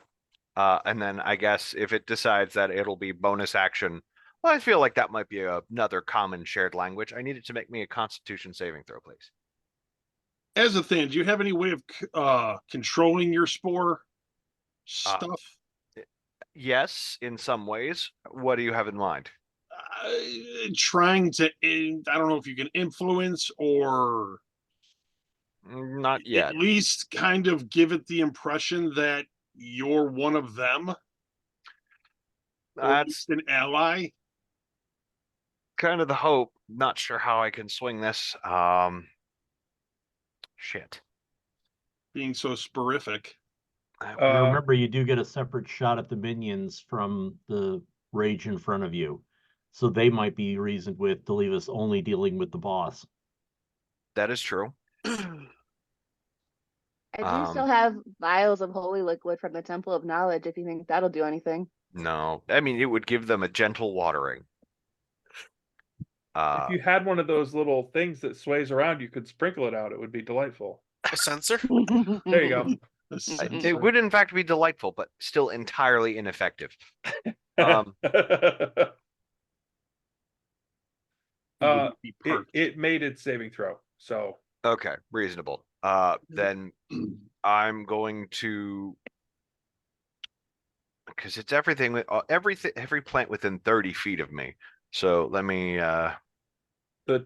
And then I guess if it decides that it'll be bonus action, well, I feel like that might be another common shared language. I need it to make me a Constitution saving throw, please. Azathan, do you have any way of controlling your spore stuff? Yes, in some ways. What do you have in mind? Trying to, I don't know if you can influence or Not yet. at least kind of give it the impression that you're one of them. Or at That's least an ally. kind of the hope. Not sure how I can swing this. Shit. Being so sporific. Remember, you do get a separate shot at the minions from the rage in front of you. So they might be reasoned with to leave us only dealing with the boss. That is true. I do still have vials of holy liquid from the Temple of Knowledge if you think that'll do anything. No, I mean it would give them a gentle watering. If you had one of those little things that sways around, you could sprinkle it out. It would be delightful. A sensor? There you go. A It sensor. would in fact be delightful, but still entirely ineffective. It wouldn't be it, perked. it made its saving throw. So Okay, reasonable. Then I'm going to, because it's everything with every plant within 30 feet of me. So let me those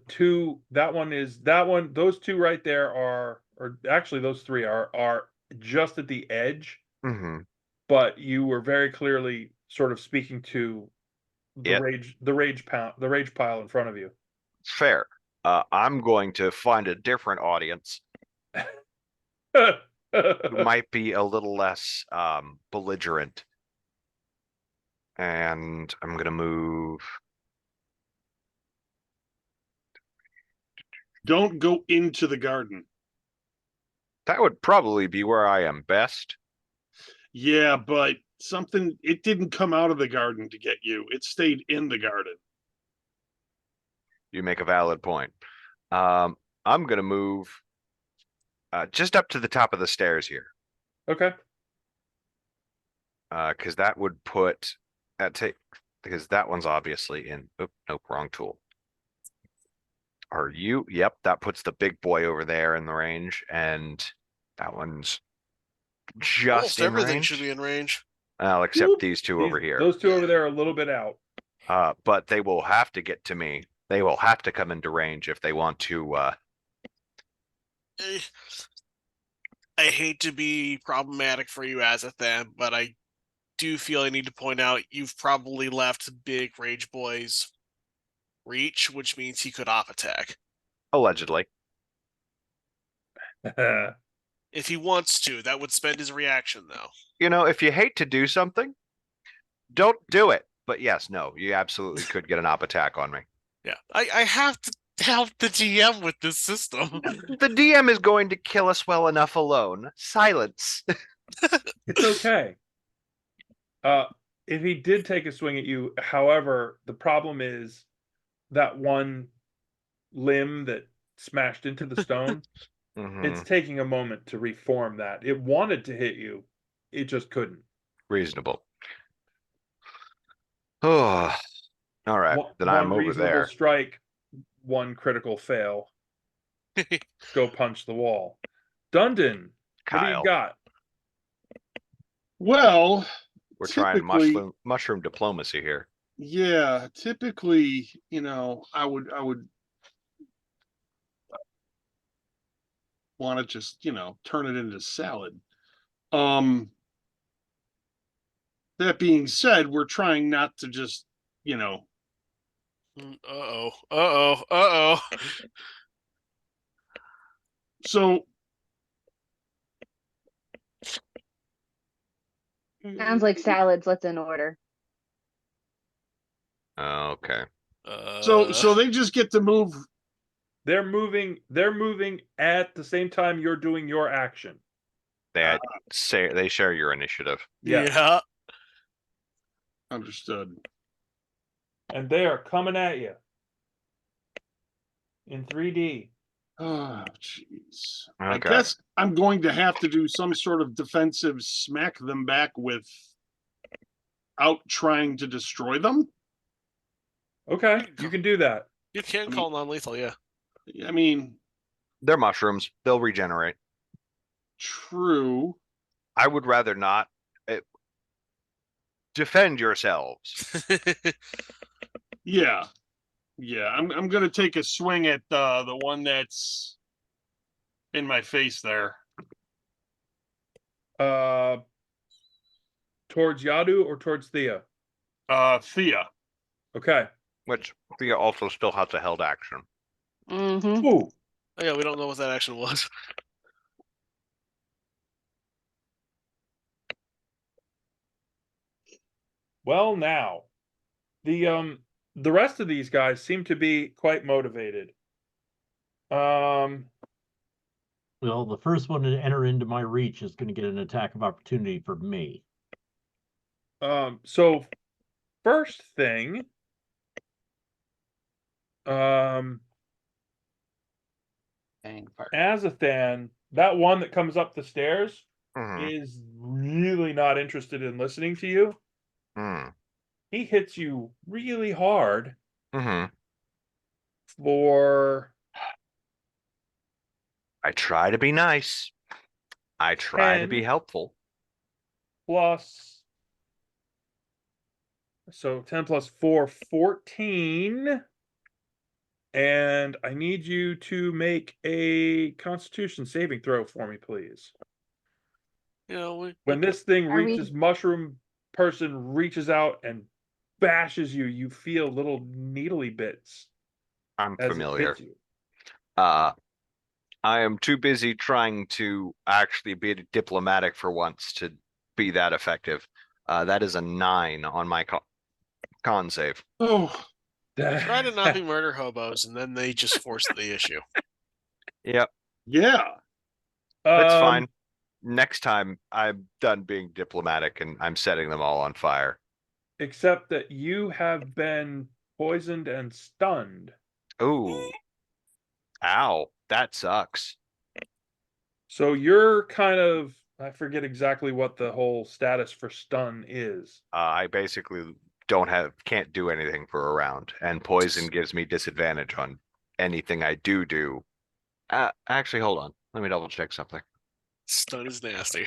two right there are, or actually those three are just at the edge, mhm. but you were very clearly sort of speaking to the Yep. rage pile in front of you. Fair. I'm going to find a different audience who might be a little less belligerent. And I'm gonna move. Don't go into the garden. That would probably be where I am best. Yeah, but it didn't come out of the garden to get you. It stayed in the garden. You make a valid point. I'm gonna move just up to the top of the stairs here. Okay. Because that would put because that one's obviously in. Oop, nope, wrong tool. Are you? Yep, that puts the big boy over there in the range, and that one's just Almost in everything range. should be in range. Except Whoop. these two over here. Those two over there are a little bit out. But they will have to get to me. They will have to come into range if they want to. Eh, I hate to be problematic for you as a them, but I do feel I need to point out you've probably left Big Rage Boy's reach, which means he could off attack. Allegedly. If he wants to, that would spend his reaction though. You know, if you hate to do something, don't do it. But yes, no, you absolutely could get an op attack on me. Yeah. I have to help the GM with this system. The DM is going to kill us well enough alone. Silence. It's okay. If he did take a swing at you, however, the problem is that one limb that smashed into the stone, it's Mhm. taking a moment to reform that. It wanted to hit you, it just couldn't. Reasonable. Oh, all right. Then I'm One over reasonable there. strike, one critical fail. Go punch the wall. Dundon, what do you Kyle. got? Well, We're trying typically, mushroom diplomacy here. yeah, typically, I would want to just, turn it into salad. That being said, we're trying not to just, Uh-oh. Uh-oh. Uh-oh. so Sounds like salads. What's in order? Okay. so they just get to move. They're moving at the same time you're doing your action. They share your initiative. Yes. Yeah. Understood. And they are coming at you in 3D. Oh, jeez. I Okay. guess I'm going to have to do some sort of defensive smack them back without trying to destroy them. Okay, you can do that. You can call non-lethal, yeah. I mean, They're mushrooms. They'll regenerate. true. I would rather not. Defend yourselves. Yeah. Yeah, I'm gonna take a swing at the one that's in my face there. Towards Yadu or towards Thea? Thea. Okay. Which Thea also still has a held action. Mm-hmm. Ooh. Oh, yeah, we don't know what that action was. Well, now the rest of these guys seem to be quite motivated. Um, Well, the first one to enter into my reach is going to get an attack of opportunity from me. so first thing, Azathan, that one that comes up the stairs Mhm. is really not interested in listening to you. Mm. He hits you really hard Mhm. for I try to be nice. I try to be 10 helpful. plus, so 10 plus 4, 14. And I need you to make a Constitution saving throw for me, please. You know, When this thing Are we- reaches, mushroom person reaches out and bashes you, you feel little needly bits I'm as it familiar. hits you. I am too busy trying to actually be diplomatic for once to be that effective. That is a 9 on my con save. Oh, try to not be murder hobos, and then they just force the issue. Yep, yeah. that's fine. Next time I'm done being diplomatic and I'm setting them all on fire. Except that you have been poisoned and stunned. Ooh. Ow, that sucks. So you're kind of, I forget exactly what the whole status for stun is. I basically can't do anything for a round, and poison gives me disadvantage on anything I do. Actually, hold on. Let me double check something. Stun is nasty.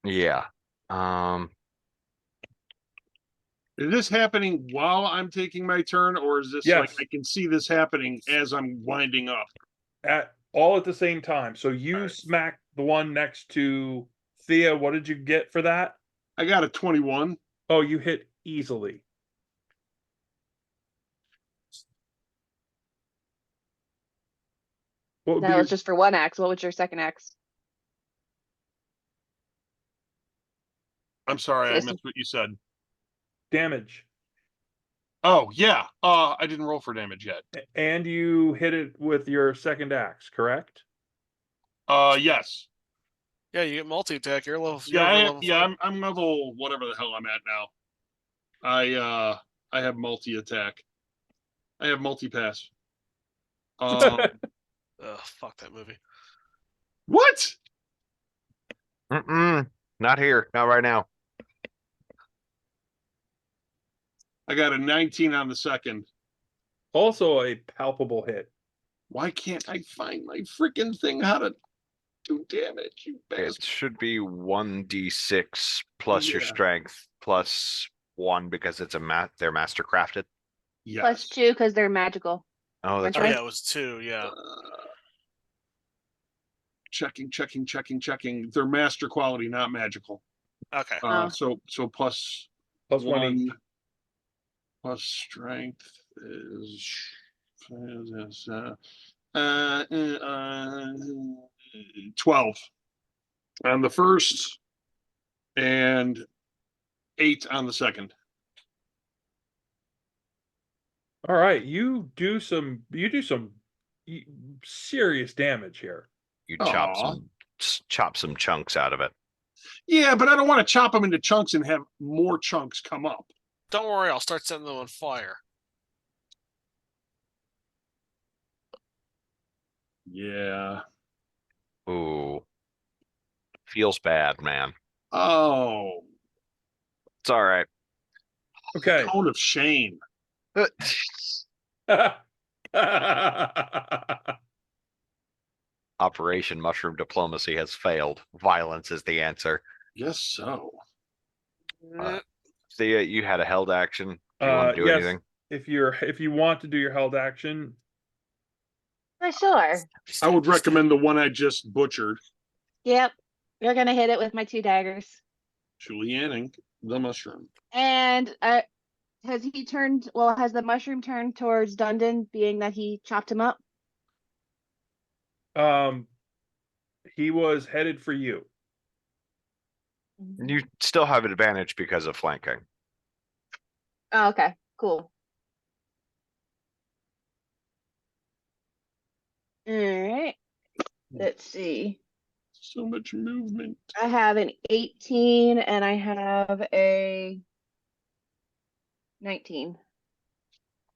Yeah. Is this happening while I'm taking my turn, or is this like Yes. I can see this happening as I'm winding up? At all at the same time. So you Alright. smack the one next to Thea. What did you get for that? I got a 21. Oh, you hit easily. What would be That your was just for one axe. What was your second axe? I'm sorry, I Yes. missed what you said. damage? Oh yeah. I didn't roll for damage yet. And you hit it with your second axe, correct? Yes. Yeah, you get multi attack. You're level. Yeah, You're over level 5. I'm level whatever the hell I'm at now. I have multi attack. I have multi pass. Ugh, fuck that movie. What? Not here. Not right now. I got a 19 on the second. Also a palpable hit. Why can't I find my freaking thing how to do damage, you It bastard? should be 1d6 plus your Yeah. strength plus 1 because it's they're master crafted. Yes. Plus 2 because they're magical. Oh, that's Oh, right. yeah, it was 2. Yeah. Checking. They're master quality, not magical. Okay. Oh. So plus Plus one each. plus strength is 12 on the first and 8 on the second. All right, you do some serious damage here. You Aw. chop some chunks out of it. Yeah, but I don't want to chop them into chunks and have more chunks come up. Don't worry, I'll start setting them on fire. Yeah. Ooh. Feels bad, man. Oh, It's all right. Okay. cone of shame. Operation Mushroom Diplomacy has failed. Violence is the answer. Yes, so. Thea, you had a held action. Do you want to do yes. anything? If you want to do your held action, Sure. I would recommend the one I just butchered. Yep. You're gonna hit it with my 2 daggers. Julianing the mushroom. And has he turned, well, has the mushroom turned towards Dundon, being that he chopped him up? He was headed for you. You still have an advantage because of flanking. Oh, okay, cool. All right. Let's see. So much movement. I have an 18 and I have a 19.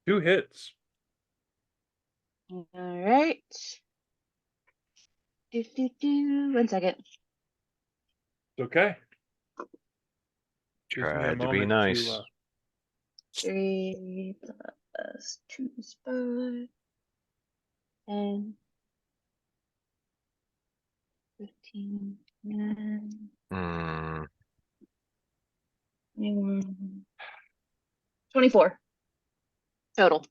2 hits. All right. 1 second. It's okay. Gives me a Tried to be moment nice. to 3 plus 2 spot. And 15, 9, 21, 24 total.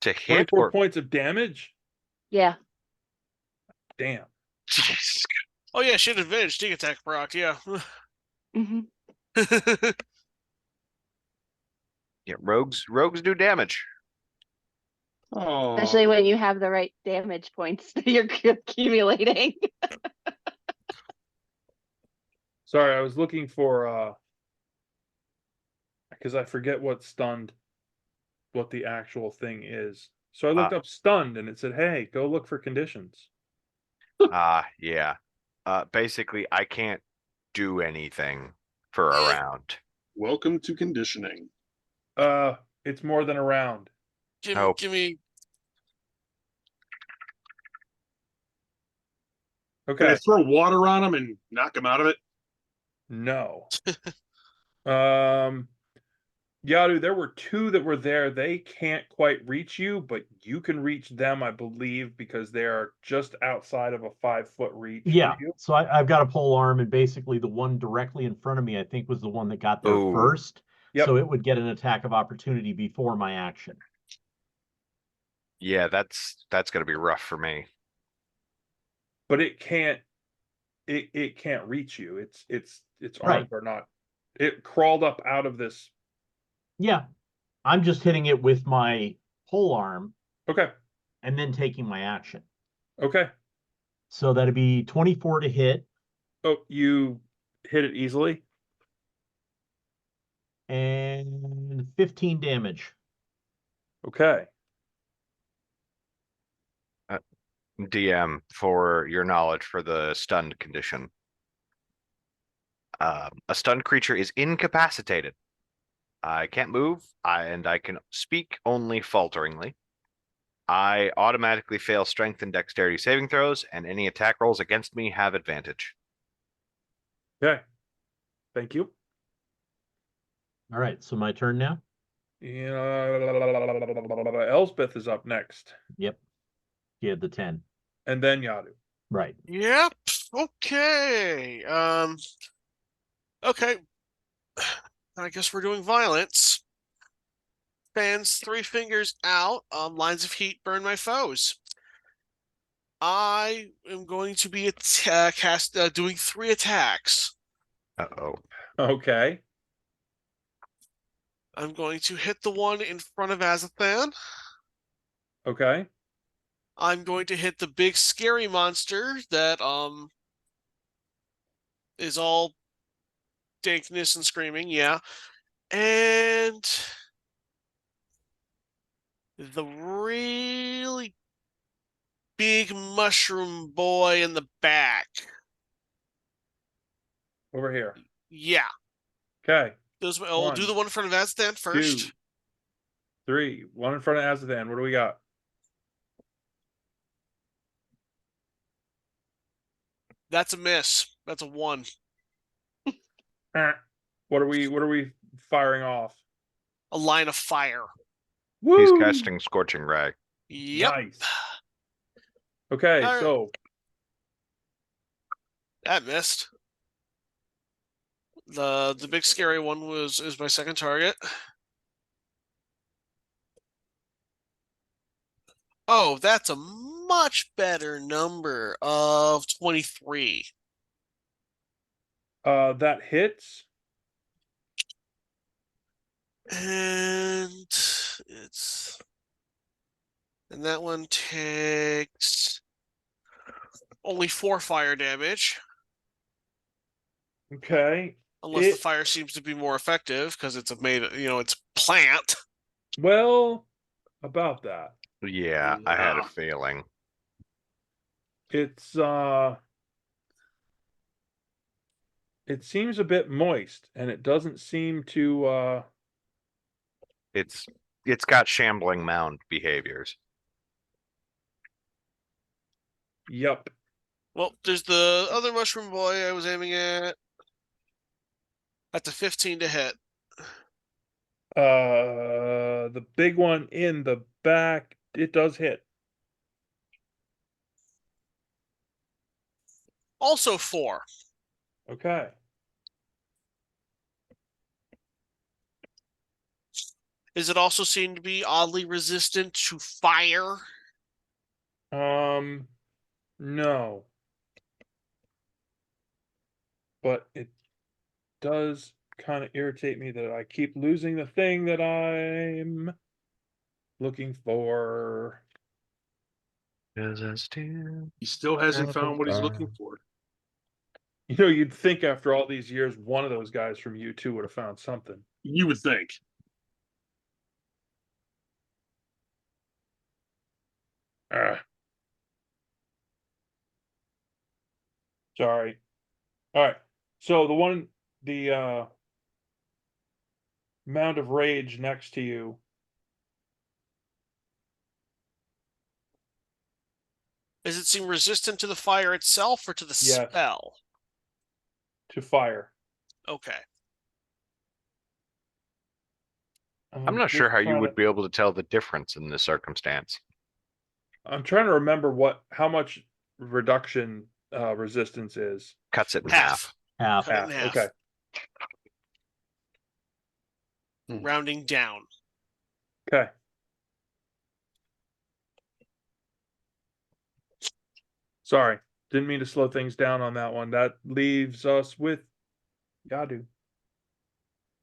To hit 24 or points of damage. Yeah. Damn. Jeez. Oh yeah, she had advantage sneak attack proc, yeah. Mm-hmm. Yeah, rogues do damage. Oh, Especially when you have the right damage points that you're accumulating. Sorry, I was looking for because I forget what the actual thing is. So I looked up stunned and it said, "Hey, go look for conditions." Yeah. Basically, I can't do anything for a Yeah. round. welcome to conditioning. It's more than a round. Oh. Give me Can Okay. I throw water on him and knock him out of it? No. Yadu, there were 2 that were there. They can't quite reach you, but you can reach them, I believe, because they are just outside of a 5-foot reach Yeah, for you. so I've got a pole arm, and basically the one directly in front of me, I think, was the one that got there Ooh. first. Yep. So it would get an attack of opportunity before my action. Yeah, that's gonna be rough for me. But it can't reach you. Its arms Right. are not. It crawled up out of this. Yeah, I'm just hitting it with my pole arm Okay. and then taking my action. Okay. So that'd be 24 to hit Oh, you hit it easily. and 15 damage. Okay. DM, for your knowledge, for the stunned condition. A stunned creature is incapacitated. I can't move, and I can speak only falteringly. I automatically fail strength and dexterity saving throws, and any attack rolls against me have advantage. Okay. Thank you. All right, so my turn now. Yeah. Elspeth is up next, Yep, he had the 10. and then Yadu. Right. Yep. Okay. Okay. I guess we're doing violence. Fans 3 fingers out. Lines of heat burn my foes. I am going to be doing 3 attacks. Uh-oh. Okay. I'm going to hit the one in front of Azathan. Okay. I'm going to hit the big scary monster that is all dankness and screaming, yeah. And the really big mushroom boy in the back. Over here. Yeah. Okay. We'll do the one in front of Azathan first. 2, 3. One in front of Azathan. What do we got? That's a miss. That's a 1. What are we firing off? A line of fire. Woo! He's casting Scorching Ray. Yep. Nice. Okay, All right. so That missed. The big scary one is my second target. Oh, that's a much better number of 23. that hits. And it's and that one takes only 4 fire damage, Okay. unless the It fire seems to be more effective because it's it's plant. well about that. Yeah, I had a Yeah. feeling. It's it seems a bit moist and it doesn't seem to It's got shambling mound behaviors. yup. Well, there's the other mushroom boy I was aiming at. That's a 15 to hit. The big one in the back, it does hit. Also 4. Okay. Is it also seen to be oddly resistant to fire? No. But it does kind of irritate me that I keep losing the thing that I'm looking for. He still hasn't found what he's looking for. You know, you'd think after all these years, one of those guys from U2 would have found something. You would think. Sorry. All right. So the Mound of Rage next to you. Does it seem resistant to the fire itself or to the Yes. spell? To fire. Okay. I'm not sure just how you trying would to- be able to tell the difference in this circumstance. I'm trying to remember how much reduction resistance is. Cuts it in half. Half. Cut it in half. Okay. Rounding down. Okay. Sorry. Didn't mean to slow things down on that one. That leaves us with Yadu.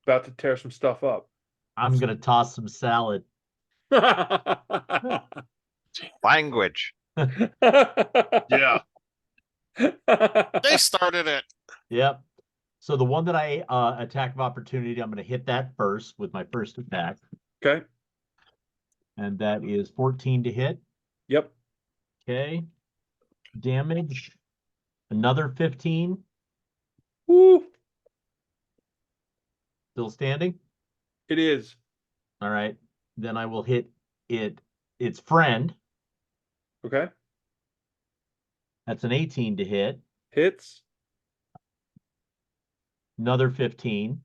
About to tear some stuff up. I'm gonna toss some salad. Language. Yeah. They started it. Yep. So the one that I attack of opportunity, I'm gonna hit that first with my first attack, Okay. and that is 14 to hit. Yep. Okay. Damage. Another 15. Woo. Still standing. It is. All right. Then I will hit its friend. Okay. That's an 18 to hit. Hits. Another 15.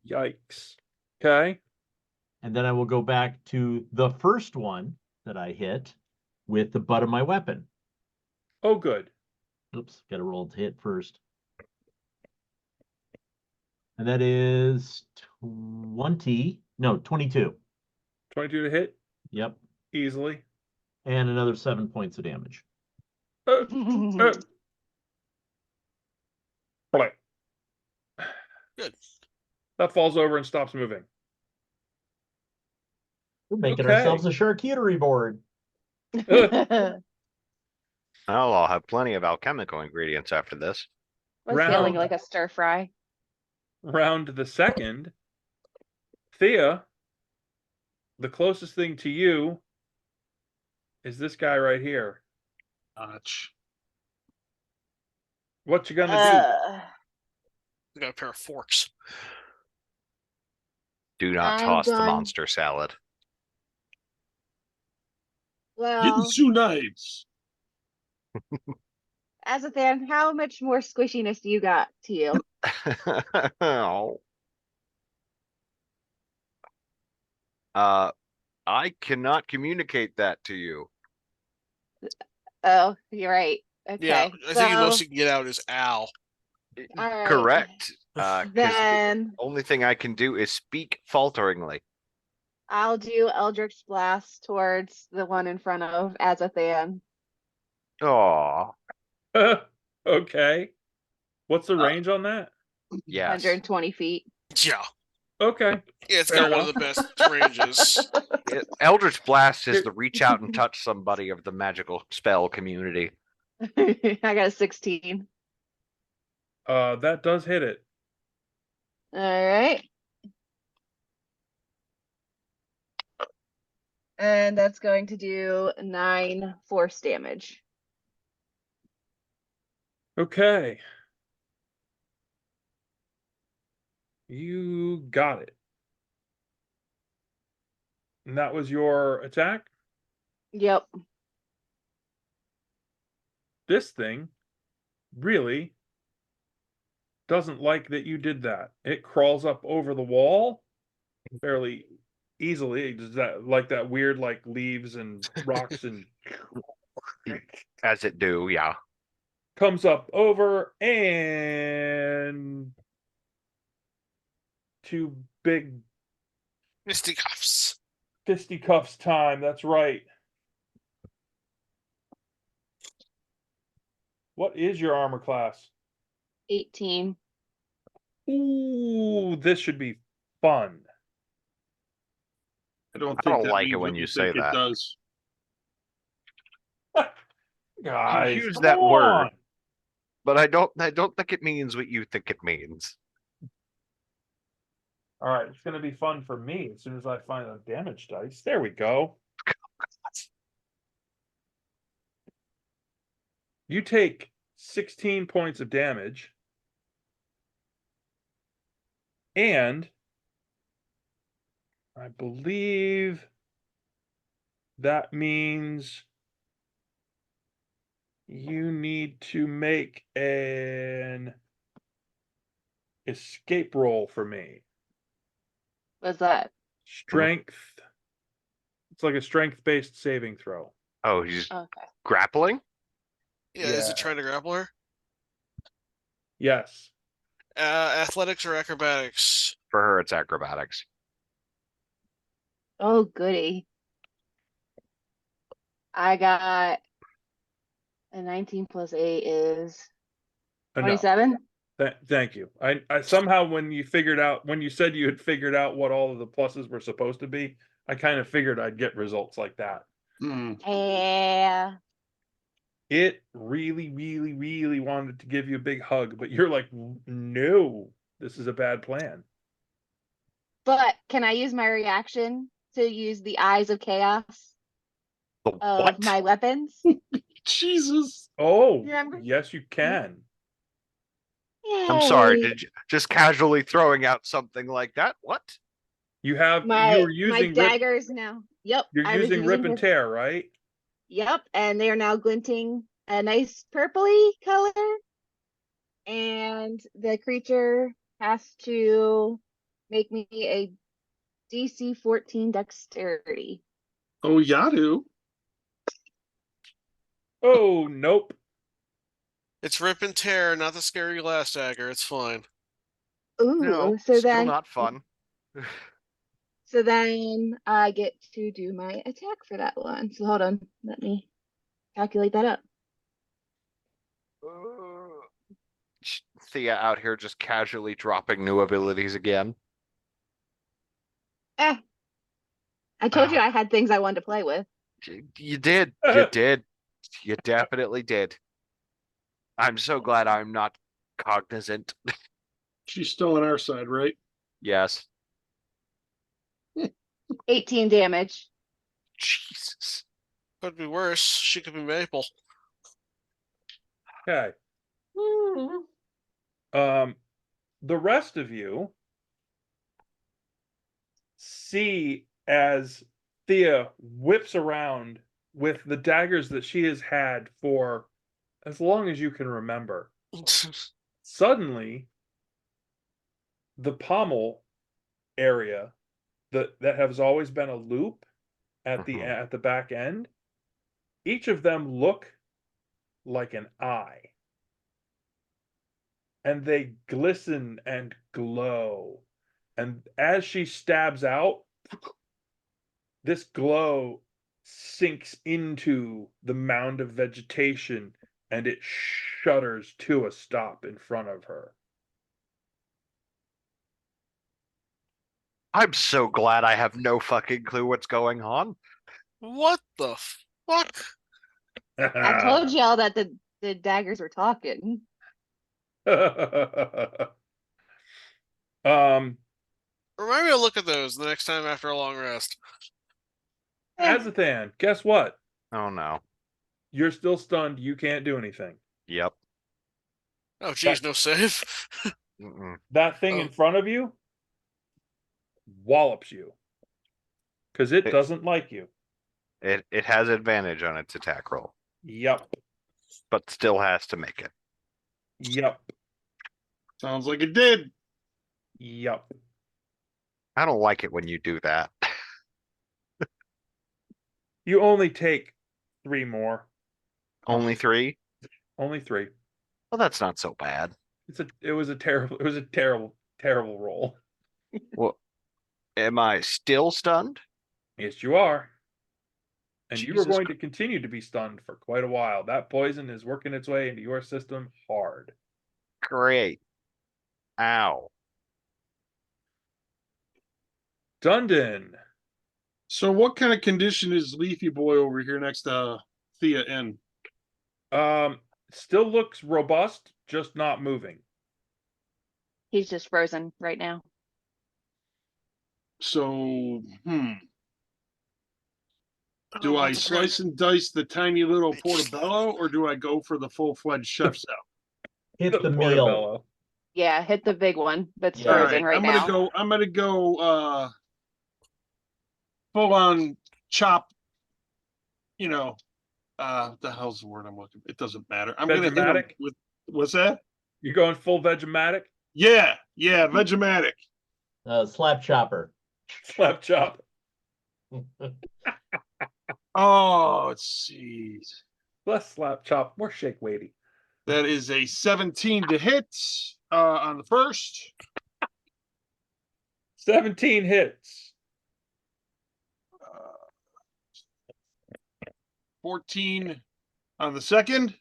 Yikes. Okay. And then I will go back to the first one that I hit with the butt of my weapon. Oh, good. Oops, got to roll to hit first. And that is 22. 22 to hit. Yep. Easily. And another 7 points of damage. Play. Good. That falls over and stops moving. We're making Okay. ourselves a charcuterie board. Uh, Oh, I'll have plenty of alchemical ingredients after this. Was feeling Round. like a stir fry. Round the second. Thea, the closest thing to you is this guy right here. Notch. What you gonna Uh, We got a pair of forks. Do not I'm toss the done. monster salad. well, Ginsu knives. Azathan, how much more squishiness do you got to you? Oh. I cannot communicate that to you. Oh, you're right. Okay. Yeah, I think the most you can get out is Al. All right. Correct. 'Cause the Then only thing I can do is speak falteringly. I'll do Eldritch Blast towards the one in front of Azathan. Oh, do? Okay. What's the range on that? yes. 120 feet. Yeah. Okay. Yeah, it's Fair got one of the best ranges. Eldritch Blast is the reach out and touch somebody of the magical spell community. I got a 16. That does hit it. All right. And that's going to do 9 force damage. Okay. You got it. And that was your attack? Yep. This thing really doesn't like that you did that. It crawls up over the wall fairly easily. Does that like that weird like leaves and rocks and As it do, yeah. comes up over and two big Fisticuffs. fisticuffs time. That's right. What is your armor class? 18. Ooh, this should be fun. I don't I think don't that like it means when what you think say it that. does. Guys, use come that word. on. But I don't think it means what you think it means. All right, it's going to be fun for me as soon as I find a damage dice. There we go. You take 16 points of damage. And I believe that means you need to make an escape roll for me. What's that? Strength. It's like a strength-based saving throw. Oh, he's Okay. grappling? Yeah, is Yeah. it trying to grapple her? Yes. Athletics or acrobatics? For her, it's acrobatics. Oh, goody. I got a 19 plus 8 is No. 27. Thank you. I somehow when you said you had figured out what all of the pluses were supposed to be, I kind of figured I'd get results like that. Hmm. Yeah. It really, really, really wanted to give you a big hug, but you're like, no, this is a bad plan. But can I use my reaction to use the Eyes of Chaos The of what? my weapons? Jesus. Oh, Remember? yes, you can. I'm sorry, Yay. did you just casually throwing out something like that? What? You're My using daggers now. Yep. you're I was using rip and rip- tear, right? Yep. And they are now glinting a nice purpley color. And the creature has to make me a DC 14 dexterity. Oh, Yadu. Oh, nope. It's rip and tear, not the scary glass dagger. It's fine. Ooh, No, so still then not fun. I get to do my attack for that one. So hold on, let me calculate that up. Thea out here just casually dropping new abilities again. I told you I had things I wanted to play with. You did. You did. You definitely did. I'm so glad I'm not cognizant. She's still on our side, right? Yes. 18 damage. Jesus. Could be worse. She could be Maple. Okay. The rest of you see as Thea whips around with the daggers that she has had for as long as you can remember. Suddenly, the pommel area that has always been a loop at the back end, each of them look like an eye. And they glisten and glow. And as she stabs out, this glow sinks into the mound of vegetation and it shudders to a stop in front of her. I'm so glad I have no fucking clue what's going on. What the fuck? I told y'all that the daggers were talking. Um, Remind me to look at those the next time after a long rest. Azathan, guess what? Oh no. You're still stunned. You can't do anything. Yep. Oh, geez, no save. Mm-mm. That thing in front of you wallops you because it It- doesn't like you. It has advantage on its attack roll, Yep. but still has to make it. Yep. Sounds like it did. Yep. I don't like it when you do that. You only take 3 more. Only 3? Only 3. Well, that's not so bad. It was a terrible roll. Well, am I still stunned? Yes, you are. And you are Jesus going to continue to be stunned for quite a while. That poison is working its way into your system hard. Great. Ow. Dundon. So what kind of condition is Leafy Boy over here next to Thea in? Still looks robust, just not moving. He's just frozen right now. So, don't do know I what the slice and dice the tiny little portobello or do I go for the full-fledged chef's out? Hit the meal. Portobello. Yeah, hit the big one that's Yeah. frozen right now. I'm gonna go full on chop, the hell's the word I'm looking for? It doesn't matter. I'm gonna hit him Vegematic? with what's that? You're going full Vegematic? Yeah, Vegematic. Slap chopper. Slap chop. Oh, let's see. Less slap chop, more shake weighty. That is a 17 to hit on the first. 17 hits. 14 on the second.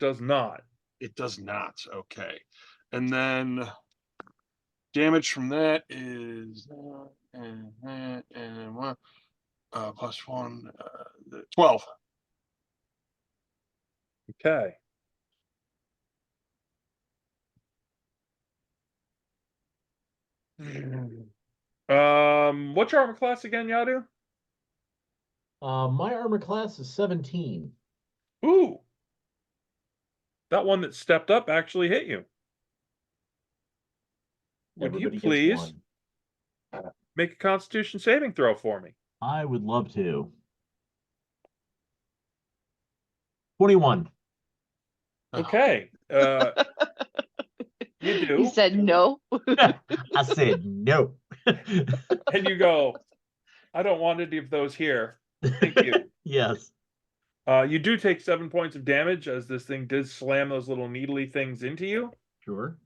Does not. It does not. Okay. And then damage from that is and one plus 1 12. Okay. What's your armor class again, Yadu? My armor class is 17. Ooh. That one that stepped up actually hit you. Would Everybody you gets please one. make a Constitution saving throw for me? I would love to. 21. Okay. You do. He said no. I said no. And you go, I don't want any of those here. Thank you. Yes. You do take 7 points of damage as this thing did slam those little needly things into you. Sure.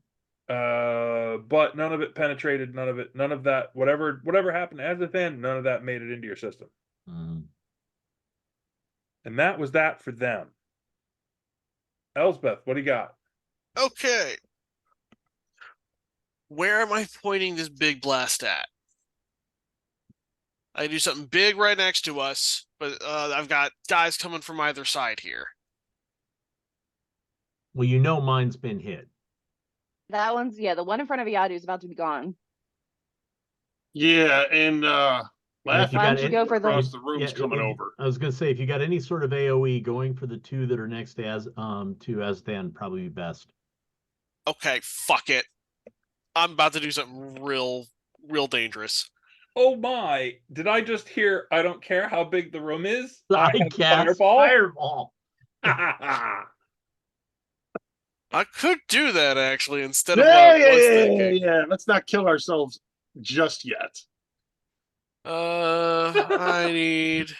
But none of it penetrated, none of that, whatever happened as a fan, none of that made it into your system. Mm. And that was that for them. Elsbeth, what do you got? Okay. Where am I pointing this big blast at? I do something big right next to us, but I've got guys coming from either side here. Well, you know mine's been hit. That one's, yeah, the one in front of Yadu is about to be gone. Yeah, and And if laughing you Why got don't you any- go for the across the room's Yeah, coming if- over. I was gonna say if you got any sort of AoE going for the 2 that are next to Azthan, probably be best. Okay, fuck it. I'm about to do something real dangerous. Oh my, did I just hear I don't care how big the room is? I have cast fireball. Fireball. I could do that actually instead of Yeah, what I was yeah, thinking. yeah. Let's not kill ourselves just yet. I need.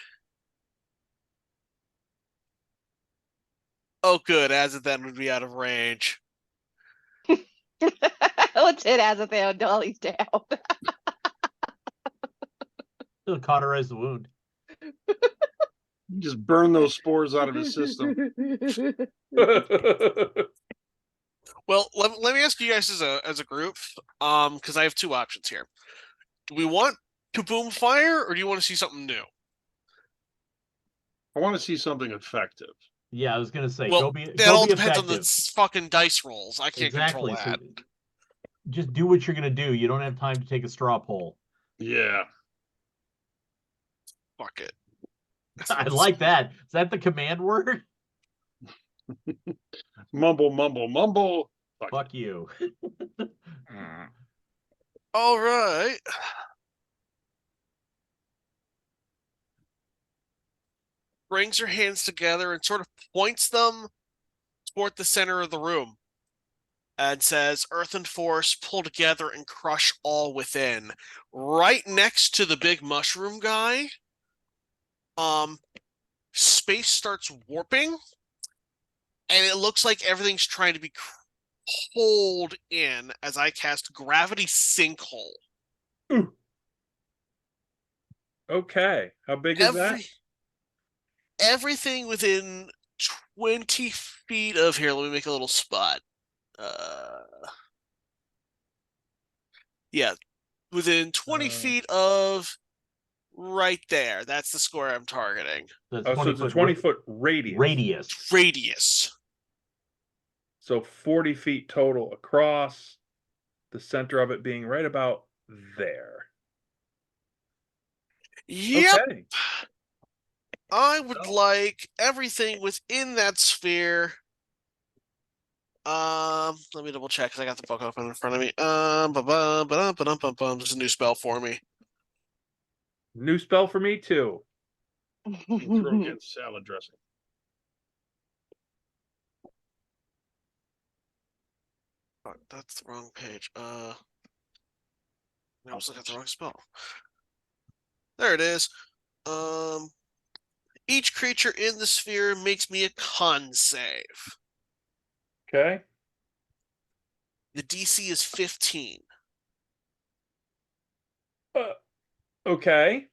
Oh, good. As it then would be out of range. Let's hit Azathan until he's down. It'll cauterize the wound. You just burn those spores out of his system. Well, let me ask you guys as a group, because I have 2 options here. Do we want kaboom fire, or do you want to see something new? I want to see something effective. Yeah, I was gonna say, Well, go that all be depends on the effective. fucking dice rolls. I can't Exactly. control that. So just do what you're gonna do. You don't have time to take a straw poll. Yeah. Fuck it. I like that. Is that the command word? Mumble, mumble, mumble. Fuck you. All right. Brings her hands together and sort of points them toward the center of the room and says, Earth and Force, pull together and crush all within. Right next to the big mushroom guy, space starts warping, and it looks like everything's trying to be pulled in as I cast Gravity Sinkhole. Ooh. Okay. How big is that? Everything within 20 feet of here. Let me make a little spot. Yeah, within 20 feet of right there. That's the square I'm targeting. That's Oh, so it's a 20-foot radius. Radius. Radius. So 40 feet total across, the center of it being right about there. Yep. Okay. I would like everything within that sphere. Let me double check because I got the book open in front of me. There's a new spell for me. New spell for me too. Throw against salad dressing. Oh, that's the wrong page. I also got the wrong spell. There it is. Each creature in the sphere makes me a con save. Okay. The DC is 15. Okay.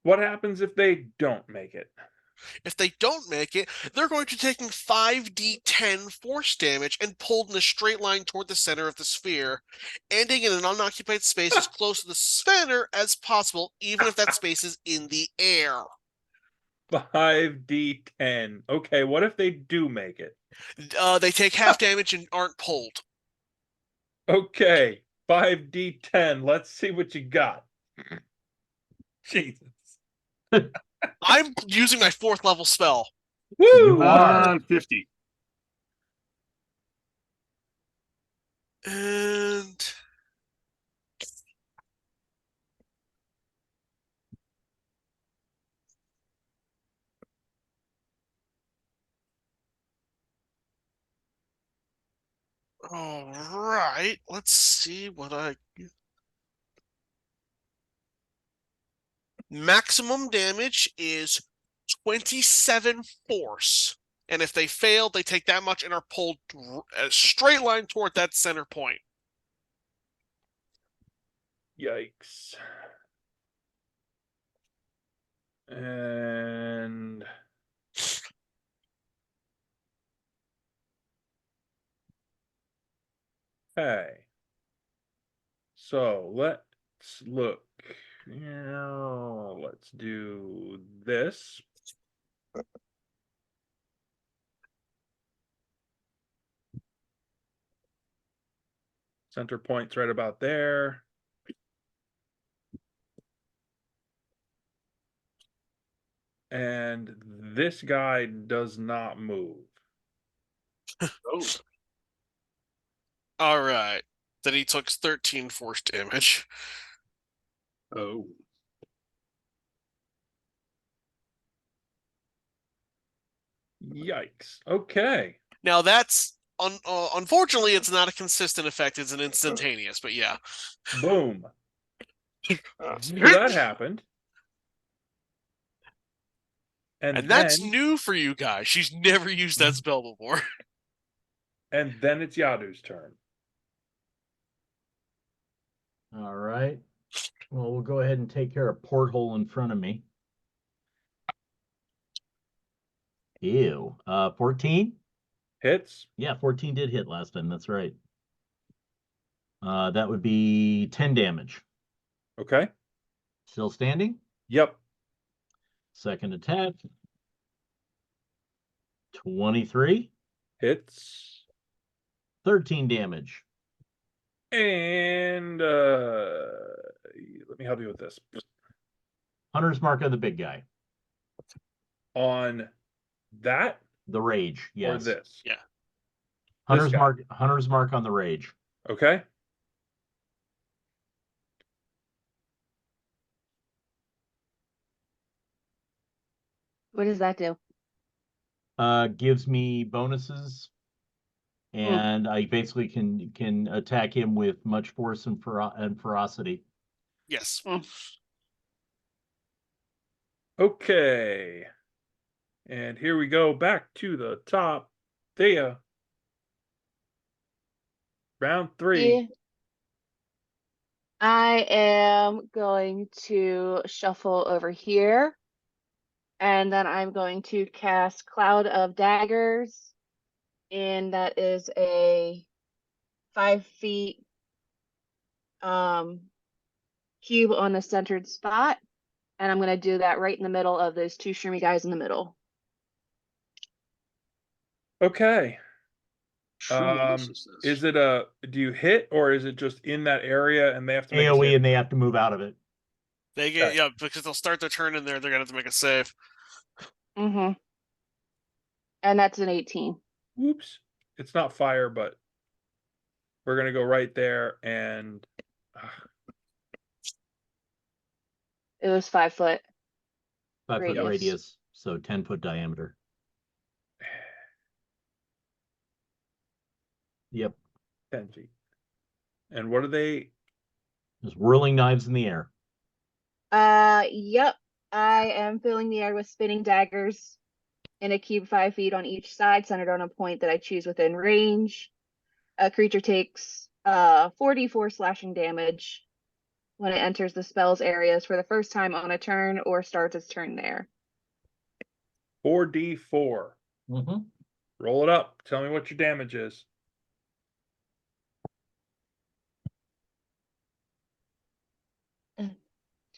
What happens if they don't make it? If they don't make it, they're going to take 5d10 force damage and pulled in a straight line toward the center of the sphere, ending in an unoccupied space as close to the center as possible, even if that space is in the air. 5d10. Okay, what if they do make it? They take half damage and aren't pulled. Okay, 5d10. Let's see what you got. Jesus. I'm using my 4th level spell. Woo! You are. 50. And all right, let's see what I maximum damage is 27 force. And if they fail, they take that much and are pulled a straight line toward that center point. Yikes. And okay. So let's look. Let's do this. Center point's right about there. And this guy does not move. Oh. All right. Then he took 13 force damage. Oh. Yikes. Okay. Now that's unfortunately it's not a consistent effect. It's an instantaneous, but yeah. Boom. So that happened. And that's new for you guys. She's never used that spell before. And then it's Yadu's turn. All right. Well, we'll go ahead and take care of porthole in front of me. Ew. 14? Hits. Yeah, 14 did hit last time. That's right. That would be 10 damage. Okay. Still standing. Yep. Second attack. 23. Hits. 13 damage. And let me help you with this. Hunter's Mark of the big guy. On that The rage, or yes. this? Yeah. Hunter's guy. Mark on the rage. Okay. What does that do? Gives me bonuses, and I basically can attack him with much force and ferocity. Yes. Okay. And here we go back to the top. Thea. Round 3. Yeah. I am going to shuffle over here. And then I'm going to cast Cloud of Daggers. And that is a 5 feet cube on a centered spot. And I'm going to do that right in the middle of those two shroomy guys in the middle. Okay. Tremendous Is it do you hit or is it just in that area and they have to make a AoE, save? and they have to move out of it. They get, Okay. yeah, because they'll start their turn in there. They're going to have to make a save. Mm-hmm. And that's an 18. Whoops. It's not fire, but we're going to go right there and It was 5 foot. 5 foot Radius. radius, so 10-foot diameter. Yep. 10 feet. And what are they? Just whirling knives in the air. Yep. I am filling the air with spinning daggers in a cube 5 feet on each side, centered on a point that I choose within range. A creature takes 44 slashing damage when it enters the spell's areas for the first time on a turn or starts its turn there. 4d4. Mm-hmm. Roll it up. Tell me what your damage is.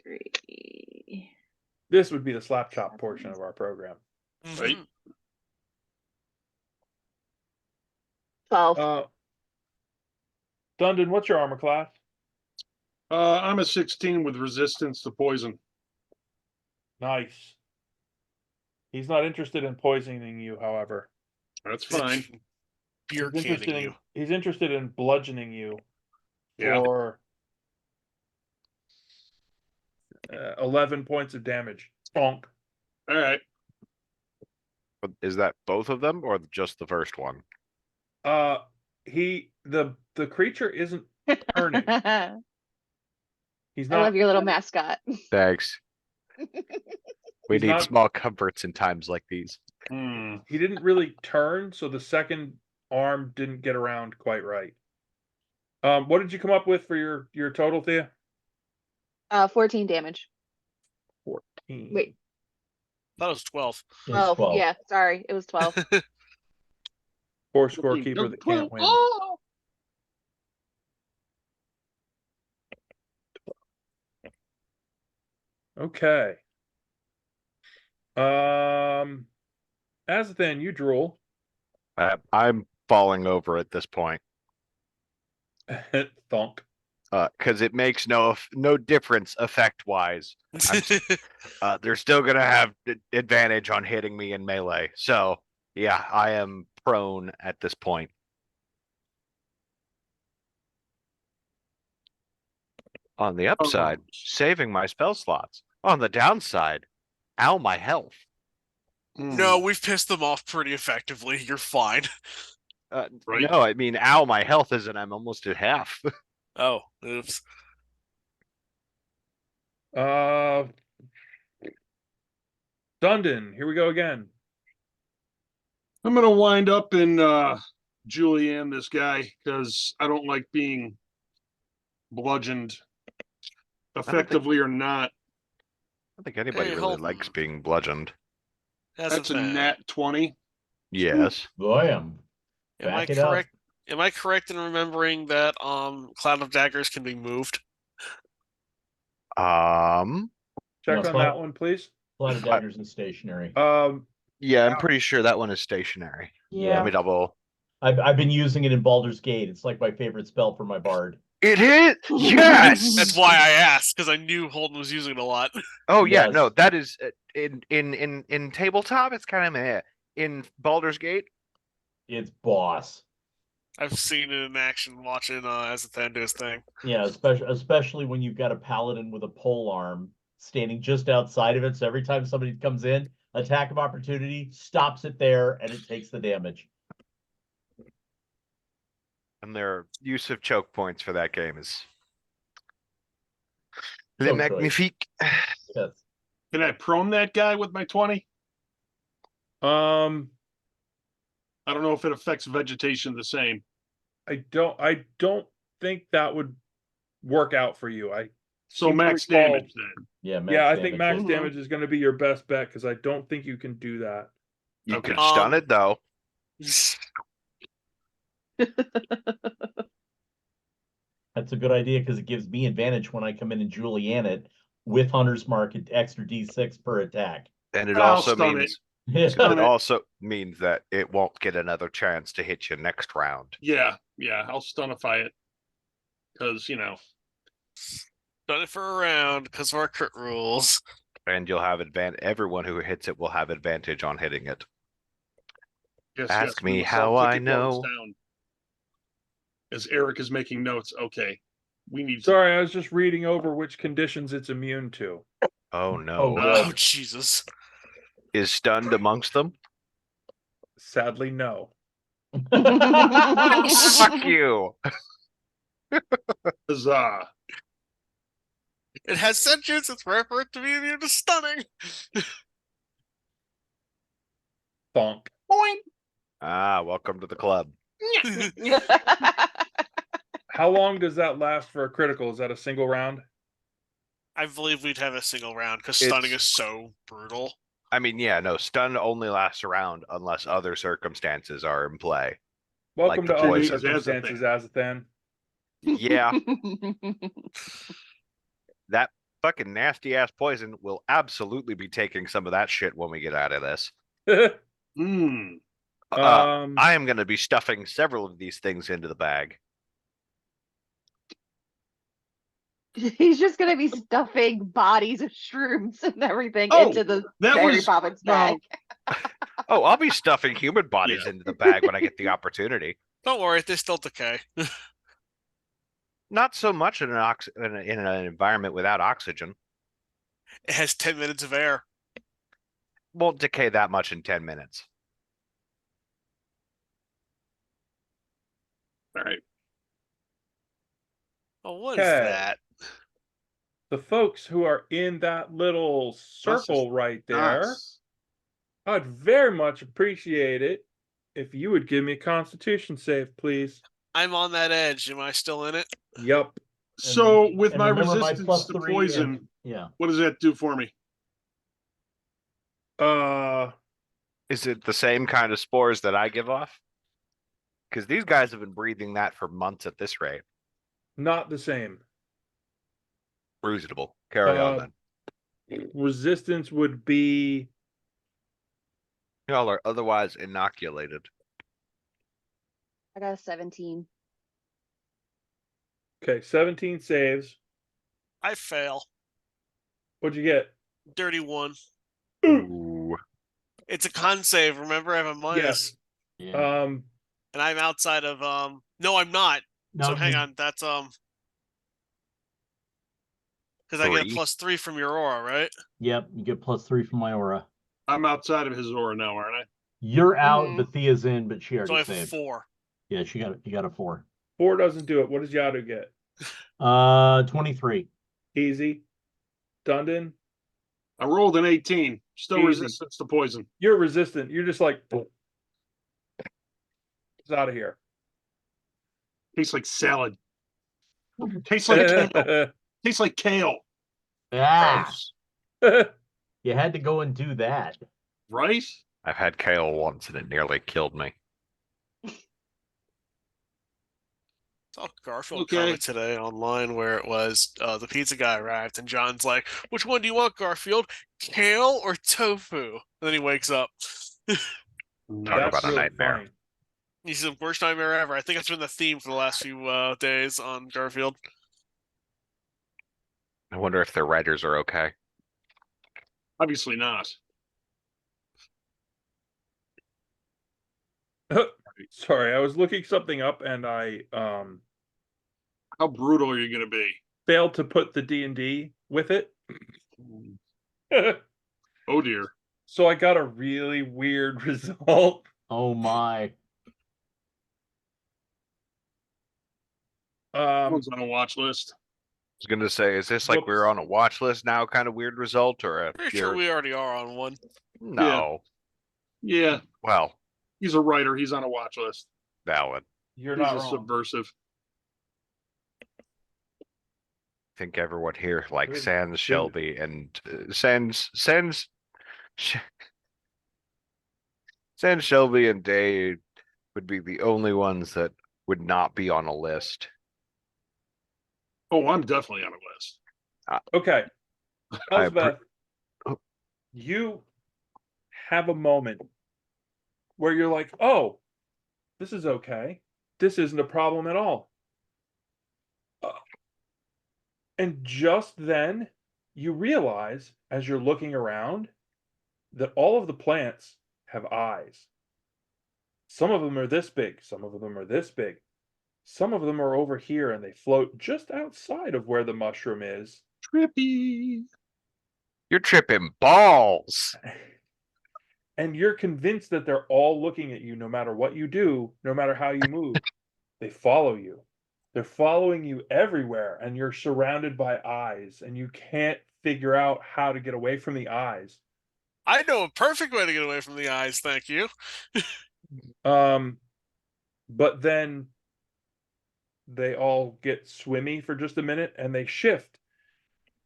Three. This would be the slap chop portion of our program. Right. Mhm. 12. Dundon, what's your armor class? I'm a 16 with resistance to poison. Nice. He's not interested in poisoning you, however. That's fine. Beer He's interested canning in, you. he's interested in bludgeoning you Yeah. for 11 points of damage. Bonk. All right. But is that both of them or just the first one? The creature isn't turning. I He's not. love your little mascot. Thanks. We He's need not- small comforts in times like these. He didn't really turn, so the second arm didn't get around quite right. What did you come up with for your total, Thea? 14 damage. 14. Wait. Thought it was 12. It's 12. Yeah, sorry. It was 12. Poor scorekeeper that can't win. Oh! Okay. Azathan, you drool. I'm falling over at this point. Thunk. Because it makes no difference effect wise. They're still gonna have advantage on hitting me in melee. So yeah, I am prone at this point. On the upside, saving my spell slots. On the downside, ow my health. No, we've pissed them off pretty effectively. You're fine. Right. No, I mean ow my health isn't. I'm almost at half. Oh, oops. Dundon, here we go again. I'm gonna wind up in Julianne, this guy, because I don't like being bludgeoned, effectively or not. I don't think anybody Hey, really hold likes on. being bludgeoned. As That's a of now, nat 20. Yes. Boy, am I back it up. correct? Am I correct in remembering that Cloud of Daggers can be moved? Check No, on that one, please. Cloud of Daggers is stationary. Yeah, I'm pretty sure that one is stationary. Yeah. Let me double. I've been using it in Baldur's Gate. It's like my favorite spell for my bard. It is. Yes. That's why I asked, because I knew Holden was using it a lot. Oh yeah, Yes. no, that is in tabletop. It's kind of meh. In Baldur's Gate, It's boss. I've seen it in action watching Azathan do his thing. Yeah, especially when you've got a paladin with a pole arm standing just outside of it. So every time somebody comes in, attack of opportunity stops it there, and it takes the damage. and their use of choke points for that game is Le So choice. Magnifique. Yes. Can I prone that guy with my 20? Um, I don't know if it affects vegetation the same. I don't think that would work out for you. So seem to max recall- damage then. Yeah, Yeah, I think max Mhm. damage is going to be your best bet because I don't think you can do that. You Okay. could stun it though. That's a good idea because it gives me advantage when I come in and Julianne it with Hunter's Mark at extra D6 per attack. And it I'll also stun means Stun it it. also means that it won't get another chance to hit you next round. Yeah, I'll stunify it. Because, Done it for a round because of our crit rules. And you'll have advantage. Everyone who hits it will have advantage on hitting it. yes, Ask we me must how all I take it while it's know. down. As Eric is making notes, okay. We need to Sorry, I was just reading over which conditions it's immune to. Oh no. Oh, Oh, good. Jesus. Is stunned amongst them? Sadly, no. Fuck you. huzzah. It has sentience. It's rare for it to be immune to stunning. Bonk. Welcome to the club. How long does that last for a critical? Is that a single round? I believe we'd have a single round because It's- stunning is so brutal. I mean, yeah, no, stun only lasts around unless other circumstances are in play. Welcome the to other poison. circumstances, Azathan. Yeah, that fucking nasty ass poison will absolutely be taking some of that shit when we get out of this. Hmm. I am going to be stuffing several of these things into the bag. He's just gonna be stuffing bodies of shrooms and everything Oh, into the that Mary was- Poppins no. bag. Oh, I'll be stuffing human bodies into the bag when I get the opportunity. Don't worry, they still decay. Not so much in an environment without oxygen. It has 10 minutes of air. Won't decay that much in 10 minutes. All right. Oh, what is Okay. that? The folks who are in that little circle right there, Nice. I'd very much appreciate it if you would give me a constitution save, please. I'm on that edge. Am I still in it? Yup. So with And my remember resistance plus to 3 poison, and- yeah. what does that do for me? Is it the same kind of spores that I give off? Because these guys have been breathing that for months at this rate. Not the same. Reasonable. Carry on then. Resistance would be Y'all are otherwise inoculated. I got a 17. okay, 17 saves. I fail. What'd you get? Dirty one. Ooh. It's a con save. Remember, I have a minus. Yeah. And I'm outside of no, I'm not. No, So hang you- on, that's because I get a 3. +3 from your aura, right? Yep, you get +3 from my aura. I'm outside of his aura now, aren't I? You're out, Mhm. but Thea's in, but she So I already have a saved. 4. Yeah, you got a 4. 4 doesn't do it. What does Yadu get? 23. Easy. Dundon, I rolled an 18. Still Easy. resistance to poison. you're resistant. You're just like, it's out of here. Tastes like salad. Tastes like kale. Tastes like kale, Ah, Gross. you had to go and do that. right? I've had kale once and it nearly killed me. Saw a Garfield Okay. comment today online where it was the pizza guy arrived and John's like, "Which one do you want, Garfield? Kale or tofu?" And then he wakes up. Talk That's about a really nightmare. funny. He's the worst nightmare ever. I think it's been the theme for the last few days on Garfield. I wonder if their writers are okay. Obviously not. Sorry, I was looking something up and I How brutal are you going to be? failed to put the D&D with it. Oh dear. So I got a really weird result. Oh my. Everyone's on a watch list. I was gonna say, is this like we're Whoops. on a watch list now, kind of weird result, or a Pretty sure we already are on one. no? Yeah, Well, he's a writer. He's on a watch list. valid. You're He's not a wrong. subversive. I think everyone here like Good Sans goodness. Shelby and Sh- Sans Shelby and Day would be the only ones that would not be on a list. Oh, I'm definitely on a list. Okay. I Elspeth, Oh. you have a moment where you're like, oh, this is okay. This isn't a problem at all. And just then you realize, as you're looking around, that all of the plants have eyes. Some of them are this big, some of them are this big. Some of them are over here and they float just outside of where the mushroom is. Trippy. You're tripping balls. And you're convinced that they're all looking at you no matter what you do, no matter how you move. They follow you. They're following you everywhere, and you're surrounded by eyes, and you can't figure out how to get away from the eyes. I know a perfect way to get away from the eyes, thank you. But then they all get swimmy for just a minute and they shift.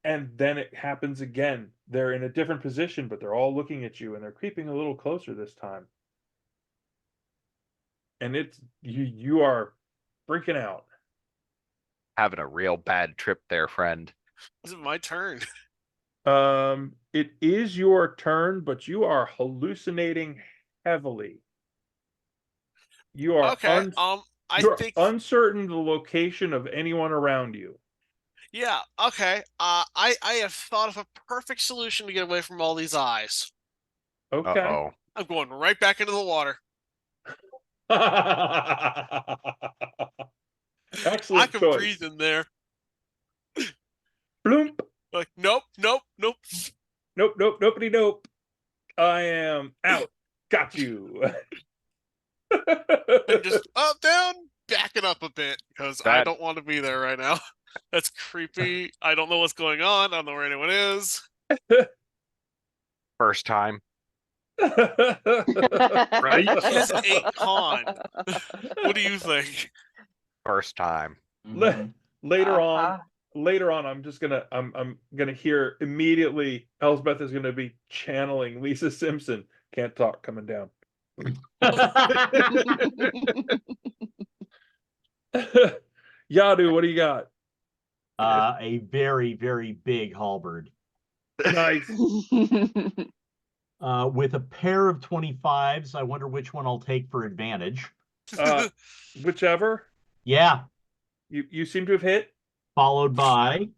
And then it happens again. They're in a different position, but they're all looking at you and they're creeping a little closer this time. And it's you are freaking out. Having a real bad trip there, friend. Is it my turn? It is your turn, but you are hallucinating heavily. You are Okay. I you're think uncertain the location of anyone around you. yeah, okay. I have thought of a perfect solution to get away from all these eyes. Okay. Uh-oh. I'm going right back into the water. Excellent I can choice. breathe in there. Bloomp. Like, nope. Nope, nobody, nope. I am out. Got you. And just up, down, back it up a bit because I That- don't want to be there right now. That's creepy. I don't know what's going on. I don't know where anyone is. First time. Right? He has 8 con. What do you think? First time. Mhm. Later Uh-huh. on, I'm gonna hear immediately Elsbeth is gonna be channeling Lisa Simpson. Can't talk coming down. Yadu, what do you got? A very, very big halberd. Nice. With a pair of 25s, I wonder which one I'll take for advantage. Whichever. Yeah, You seem to have hit. followed by.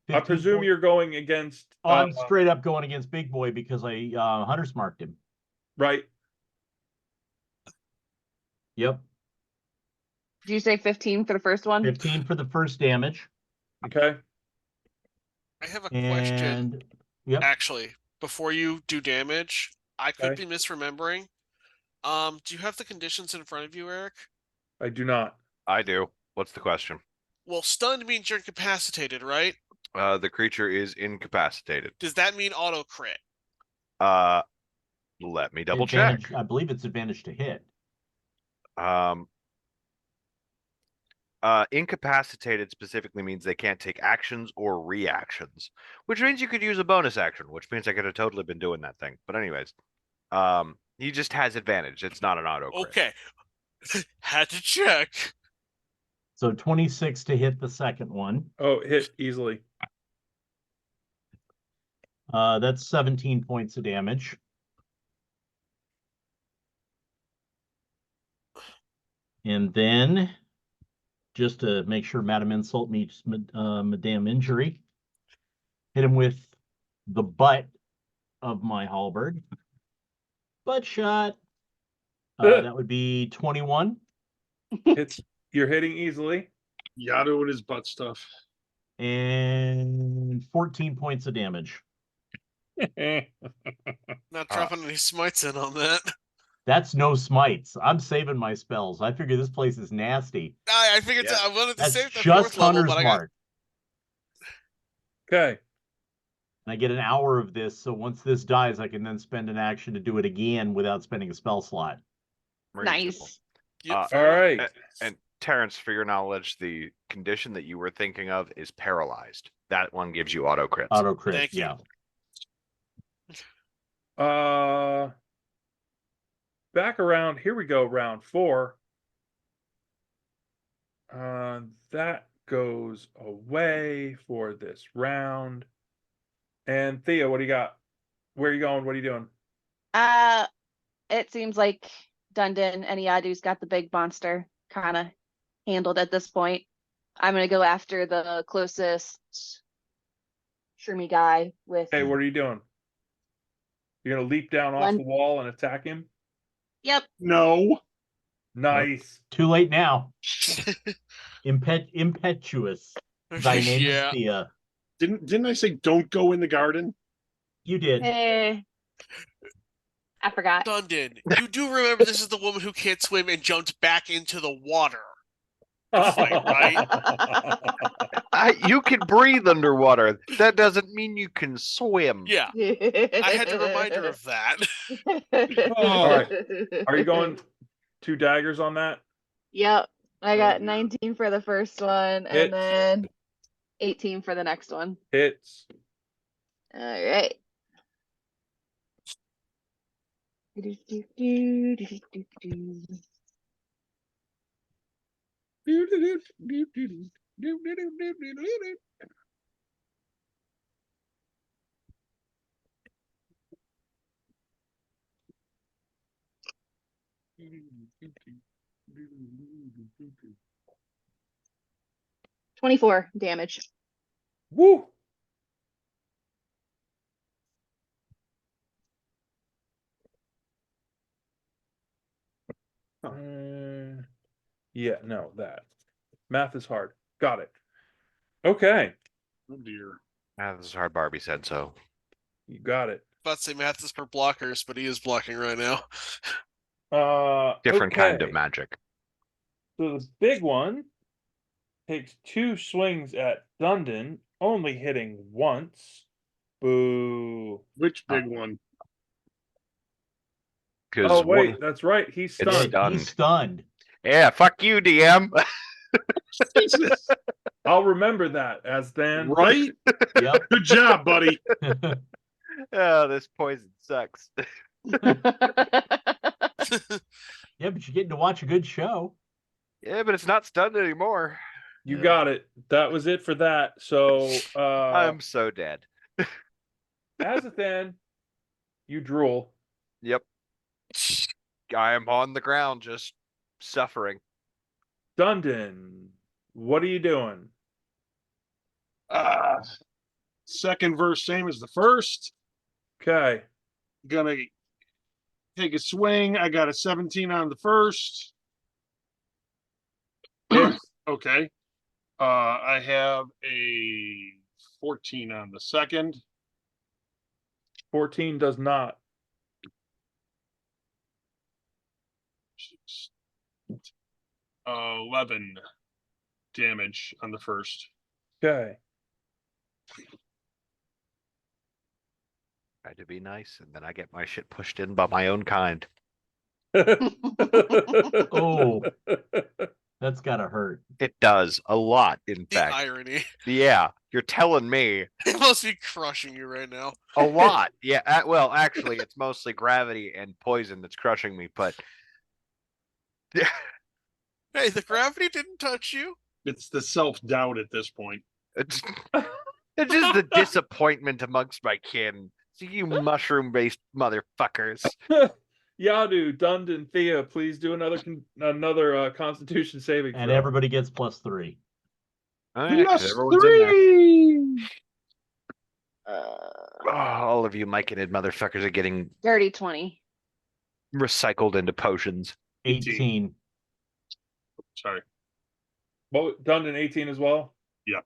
I 15 presume point- you're going against Oh, I'm straight up going against Big Boy because I Hunter's marked him. right. Yep, Did you say 15 for the first one? 15 for the first damage. Okay. I have a question. And yep, Actually, before you do damage, I could Okay. be misremembering. Do you have the conditions in front of you, Eric? I do not. I do. What's the question? Well, stunned means you're incapacitated, right? The creature is incapacitated. Does that mean auto crit? Let me double check. advantage. I believe it's advantage to hit. Incapacitated specifically means they can't take actions or reactions, which means you could use a bonus action, which means I could have totally been doing that thing. But anyways, he just has advantage. It's not an auto crit. Okay. Had to check. So 26 to hit the second one. Oh, hit easily. That's 17 points of damage. And then, just to make sure Madam Insult meets Madame Injury, hit him with the butt of my halberd. Butt shot. That would be 21. You're hitting easily. Yato and his butt stuff. And 14 points of damage. Not dropping any smites in on that. That's no smites. I'm saving my spells. I figure this place is nasty. I figured Yeah. I wanted to That's save the just fourth level, Hunter's but I got Mark. Okay. And I get an hour of this, so once this dies, I can then spend an action to do it again without spending a spell slot. Reasonable. Nice. Yep, Uh, All fair enough. right. And Terrence, for your knowledge, the condition that you were thinking of is paralyzed. That one gives you auto crits. Auto crit, Thank you. yeah. Back around. Here we go. Round 4. That goes away for this round. And Thea, what do you got? Where are you going? What are you doing? It seems like Dundon and Iadu's got the big monster kind of handled at this point. I'm gonna go after the closest Shroomy guy with. Hey, what are you doing? You're gonna leap down off One. the wall and attack him? Yep. No. Nice. Too late now. Impetuous. Thy name is Yeah. Thea. Didn't I say don't go in the garden? You did. Eh, I forgot. Dundon, you do remember this is the woman who can't swim and jumped back into the water. right? You can breathe underwater. That doesn't mean you can swim. Yeah, I had to remind her of that. All right. Are you going 2 daggers on that? Yep. I got yeah. 19 for the first one Hits. and then 18 for the next one. Hits. All right. $24 damage. Woo! Yeah, no, that. Math is hard. Got it. Okay, Oh dear. Ah, this is hard. Barbie said so. you got it. About to say math is for blockers, but he is blocking right now. Different kind of okay. magic. So the big one takes 2 swings at Dundon, only hitting once. Boo. Which big one? Because Oh wait, that's right. He's It's stunned. stunned. He's stunned. yeah, fuck you, DM. Jesus. I'll remember that as then. Right? Yep. Good job, buddy. Oh, this poison sucks. Yeah, but you're getting to watch a good show. Yeah, but it's not stunned anymore. You got it. That was it for that. So I'm so dead. as a then, you drool. Yep. I am on the ground just suffering. Dundon, what are you doing? Second verse, same as the first. Okay. Gonna take a swing. I got a 17 on the first. Hits. Okay. I have a 14 on the second. 14 does not. 11 damage on the first. Okay. Try to be nice, and then I get my shit pushed in by my own kind. Oh. That's gotta hurt. It does a lot, in The fact. irony. Yeah, you're telling me It must be crushing you right now. a lot. Yeah, well, actually, it's mostly gravity and poison that's crushing me, but Hey, the gravity didn't touch you. It's the self-doubt at this point. It's, it's just the disappointment amongst my kin. So you mushroom-based motherfuckers. Yadu, Dundon, Thea, please do another Constitution saving And throw. everybody gets +3. Oh, yeah, 'cause Plus everyone's in there. 3! Oh, all of you myconid motherfuckers are getting Dirty 20. recycled into potions. 18. Sorry. Well, Dundon 18 as well? Yeah.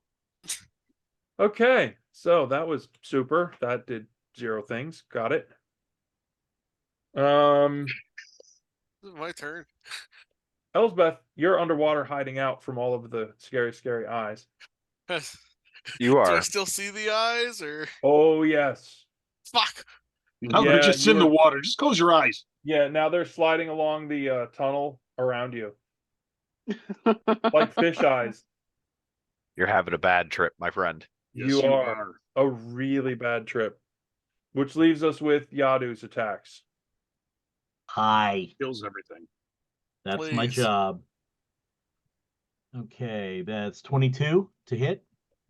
Okay, so that was super. That did 0 things. Got it. This is my turn. Elsbeth, you're underwater hiding out from all of the scary eyes. You Do I are. still see the eyes or Oh, yes. fuck? Now Yeah, they're just you in the were- water. Just close your eyes. Yeah, now they're sliding along the tunnel around you. Like fish eyes. You're having a bad trip, my friend. Yes, You are. A really bad trip. Which leaves us with Yadu's attacks. Hi. Kills everything. That's my Please. job. Okay, that's 22 to hit.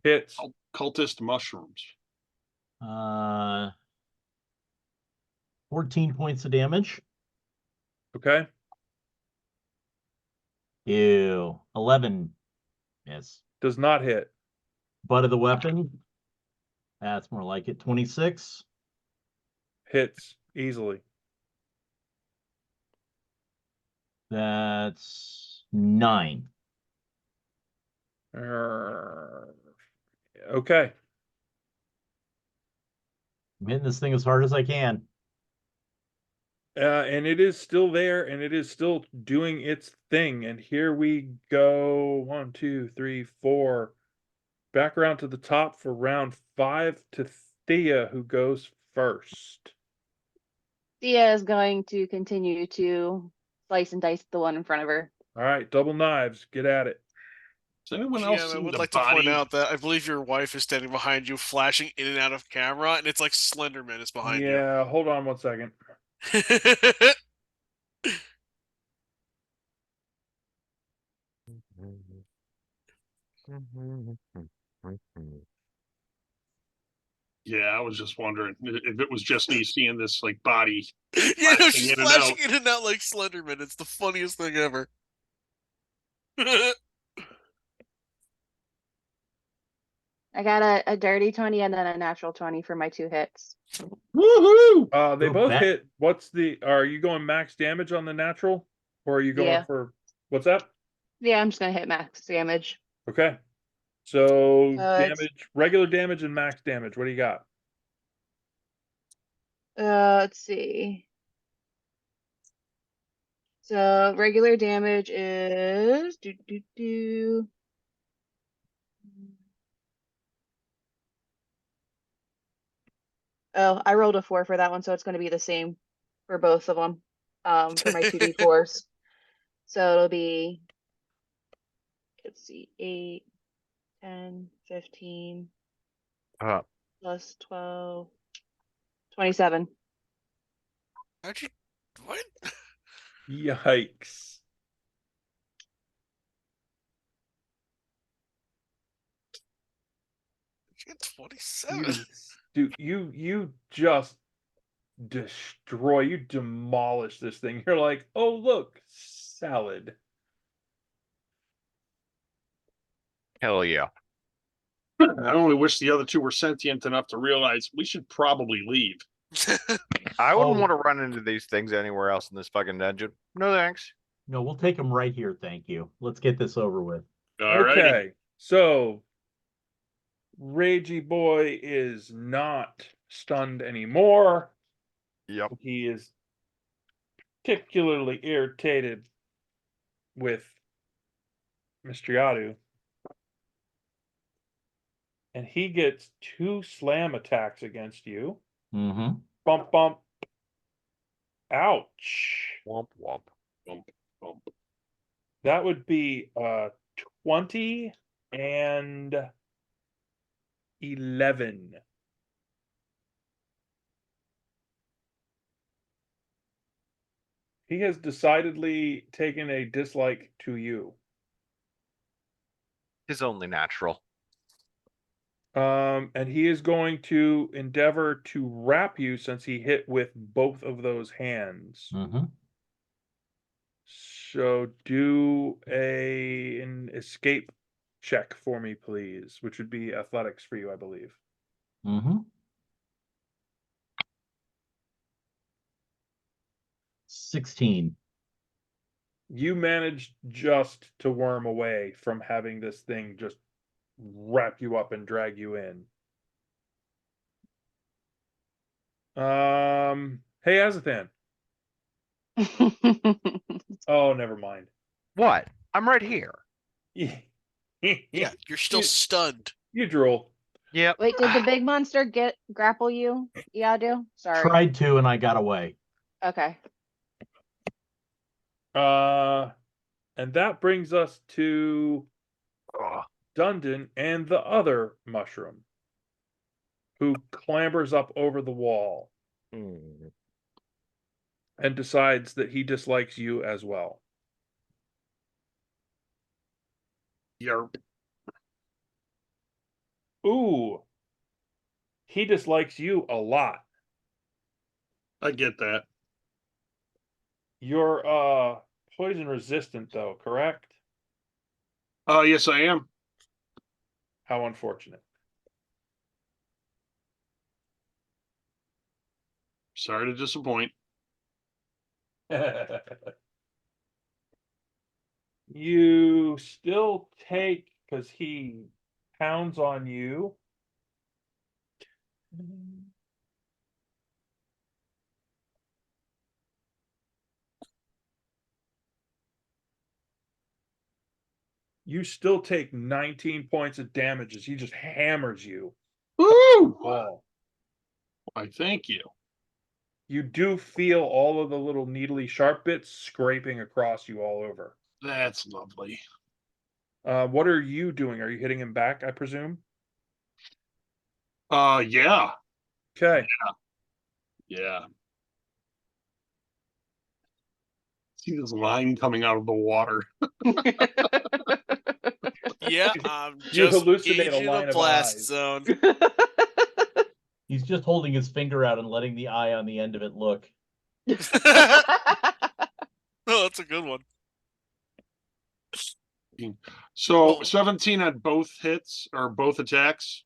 Hits. Cultist mushrooms. 14 points of damage. Okay. Ew. 11. Yes. Does not hit. Butt of the weapon. That's more like it. 26. Hits easily. That's 9. Okay. I'm hitting this thing as hard as I can. And it is still there, and it is still doing its thing. And here we go. 1, 2, 3, 4. Back around to the top for round 5 to Thea, who goes first. Thea is going to continue to slice and dice the one in front of her. All right, double knives. Get at it. Does anyone else GM, I see would the like to point body? out that I believe your wife is standing behind you, flashing in and out of camera, and it's like Slenderman is behind Yeah, hold on 1 second. you. Yeah, I was just wondering if it was just me seeing this like body. Yeah, no, Flashing she's in and flashing out. in and out like Slenderman. It's the funniest thing ever. Nice. I got a dirty 20 and then a natural 20 for my 2 hits. Woohoo! They Go both back. hit. Are you going max damage on the natural? Or are you going Yeah. for what's that? Yeah, I'm just gonna hit max damage. Okay. So It's- damage, regular damage and max damage. What do you got? Let's see. So regular damage is Oh, I rolled a 4 for that one, so it's going to be the same for both of them. For my 2d4s. So it'll be, let's see, 8, 10, 15 plus 12, 27. How'd you what? Yikes. You get 27. You just you demolish this thing. You're like, oh look, salad. Hell yeah. I only wish the other two were sentient enough to realize we should probably leave. I wouldn't Oh. want to run into these things anywhere else in this fucking dungeon. No thanks. No, we'll take them right here. Thank you. Let's get this over with. All right. Okay, so Ragey Boy is not stunned anymore. Yep. He is particularly irritated with Mistriadu. And he gets 2 slam attacks against you. Mm-hmm. Bump, bump. Ouch. Womp womp. That would be 20 and 11. He has decidedly taken a dislike to you. His only natural. And he is going to endeavor to wrap you since he hit with both of those hands. Mm-hmm. So do an escape check for me, please, which would be athletics for you, I believe. Mm-hmm. 16. You managed just to worm away from having this thing just wrap you up and drag you in. Hey, Azathan. Oh, never mind. What? I'm right here. Yeah, you're still You- stunned. You drool. Yep. Wait, did the big monster grapple you, Yadu? Sorry. Tried to, and I got away. Okay. And that brings us to Ugh. Dundon and the other mushroom, who clambers up over the wall Hmm. and decides that he dislikes you as well. Yarp. Ooh, he dislikes you a lot. I get that. You're poison resistant though, correct? Yes, I am. How unfortunate. Sorry to disappoint. You still take, because he pounds on you. You still take 19 points of damage as he just hammers you. Woo! Wall. I thank you. You do feel all of the little needly sharp bits scraping across you all over. That's lovely. What are you doing? Are you hitting him back, I presume? Yeah. Okay. Yeah. See this line coming out of the water. Yeah, I'm You just hallucinate a gauging line of blast eyes. zone. He's just holding his finger out and letting the eye on the end of it look. Oh, that's a good one. So Well- 17 on both hits or both attacks.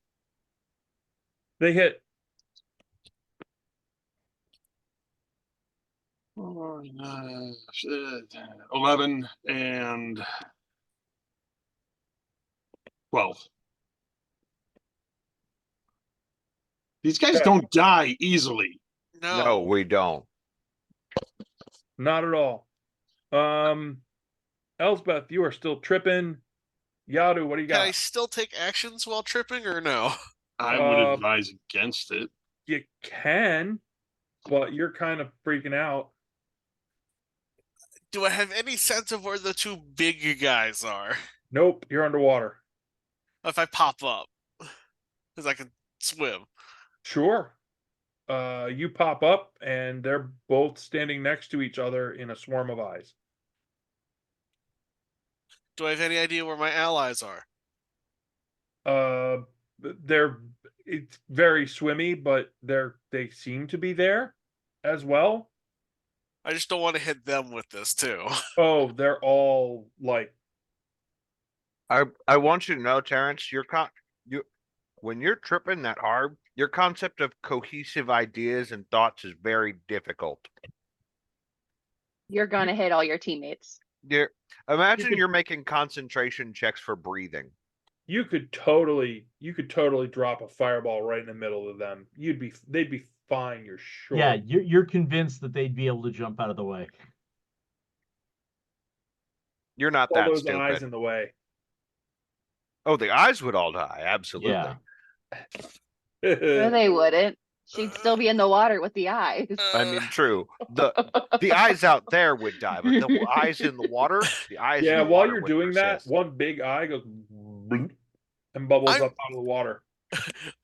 They hit. 11 and 12. These guys Okay. don't die easily. No, we don't. Not at all. Elsbeth, you are still tripping. Yadu, what do you Can I got? still take actions while tripping or no? I would Uh, advise against it. You can, but you're kind of freaking out. Do I have any sense of where the two big guys are? Nope, you're underwater. If I pop up, because I can swim. Sure. You pop up and they're both standing next to each other in a swarm of eyes. Do I have any idea where my allies are? They're it's very swimmy, but they seem to be there as well. I just don't want to hit them with this too. Oh, they're all like I want you to know, Terrence, when you're tripping that hard, your concept of cohesive ideas and thoughts is very difficult. You're gonna hit all your teammates. Imagine could- you're making concentration checks for breathing. you could totally drop a fireball right in the middle of them. They'd be fine, you're sure. Yeah, you're convinced that they'd be able to jump out of the way. You're not All that those eyes stupid. in the way. Oh, the eyes would all die. Absolutely. Yeah. No, they wouldn't. She'd still be in the water with the eyes. I mean, true. The eyes out there would die, but the eyes in the water, the eyes Yeah, in the while water you're would doing that, persist. one big eye goes blink and bubbles I'm- up out of the water.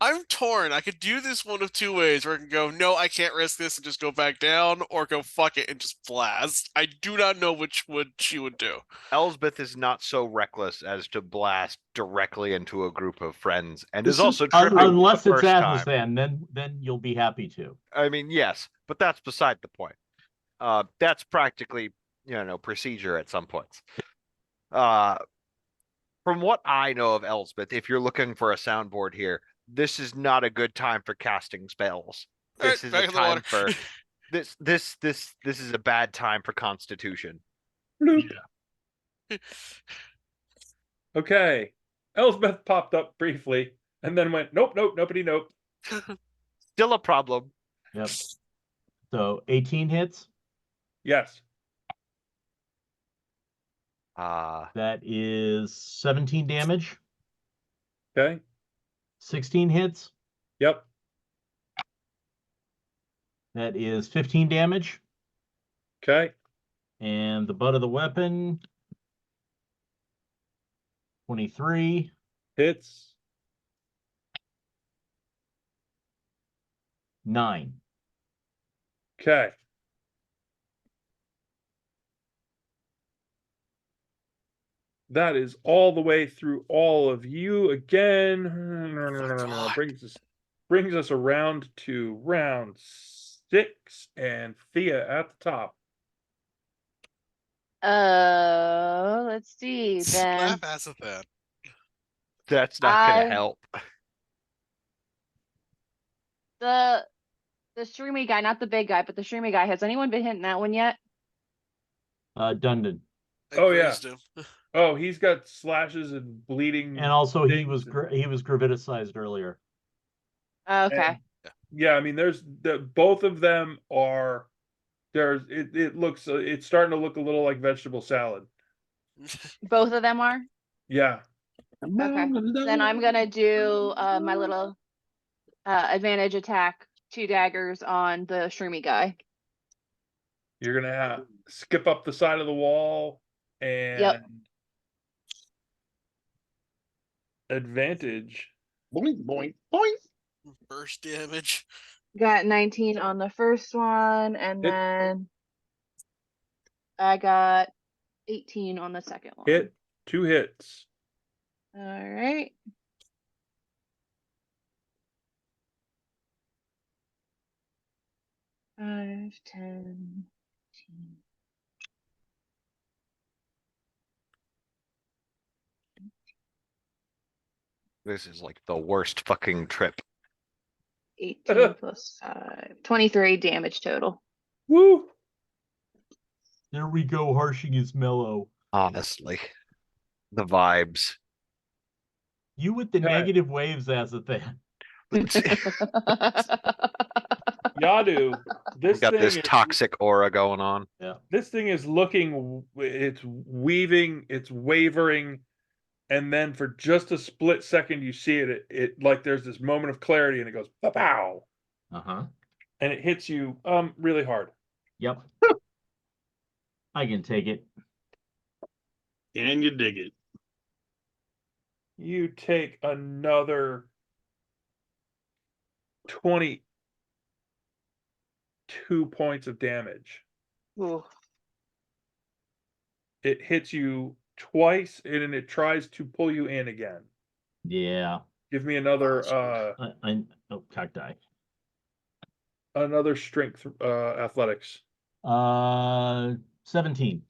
I'm torn. I could do this one of two ways where I can go, no, I can't risk this and just go back down, or go fuck it and just blast. I do not know which would she would do. Elsbeth is not so reckless as to blast directly into a group of friends, and This is is- also tripping Unless the it's first time. Azathan, then you'll be happy to. I mean, yes, but that's beside the point. That's practically, procedure at some points. From what I know of Elsbeth, if you're looking for a soundboard here, this is not a good time for casting spells. All This right, is back a in the time water. for this is a bad time for Constitution. Bloop. Yeah. Okay. Elsbeth popped up briefly and then went, nope, nope, nobody, nope. Still a problem. Yep. So 18 hits. Yes. That is 17 damage. Okay. 16 hits. Yep. That is 15 damage. Okay. And the butt of the weapon, 23. Hits. 9. Okay. That is all the way through all of you again. God. Brings us around to round 6 and Thea at the top. Let's see then. Slap Azathan. That's not going I- to help. The streamy guy, not the big guy, but the streamy guy. Has anyone been hitting that one yet? Dundon. I Oh, yeah. grazed him. Oh, he's got slashes and bleeding. And also he things was and- he was graviticized earlier. Okay. Yeah, I mean, both of them are. It looks. It's starting to look a little like vegetable salad. Both of them are? Yeah. Okay. Then I'm gonna do my little advantage attack, 2 daggers on the streamy guy. You're gonna skip up the side of the wall and advantage. Boink, boink, boink. Burst damage. Got 19 on the first one, and Hit. then I got 18 on the second one. Hit 2 hits. All right. Five, 10, 15. This is like the worst fucking trip. 18 plus 5. 23 damage total. Woo! There we go, harshing is mellow. Honestly, the vibes. You with the Okay. negative waves, Azathan. Yadu, this Got this thing toxic aura going on. this thing is looking. It's weaving. It's wavering, and then for just a split second, you see it. It like there's this moment of clarity, and it goes pow, Uh-huh. and it hits you really hard. Yep. I can take it. And you dig it. You take another 22 points of damage. Ooh. It hits you twice, and it tries to pull you in again. Yeah. Give me another cock die. another strength athletics. 17.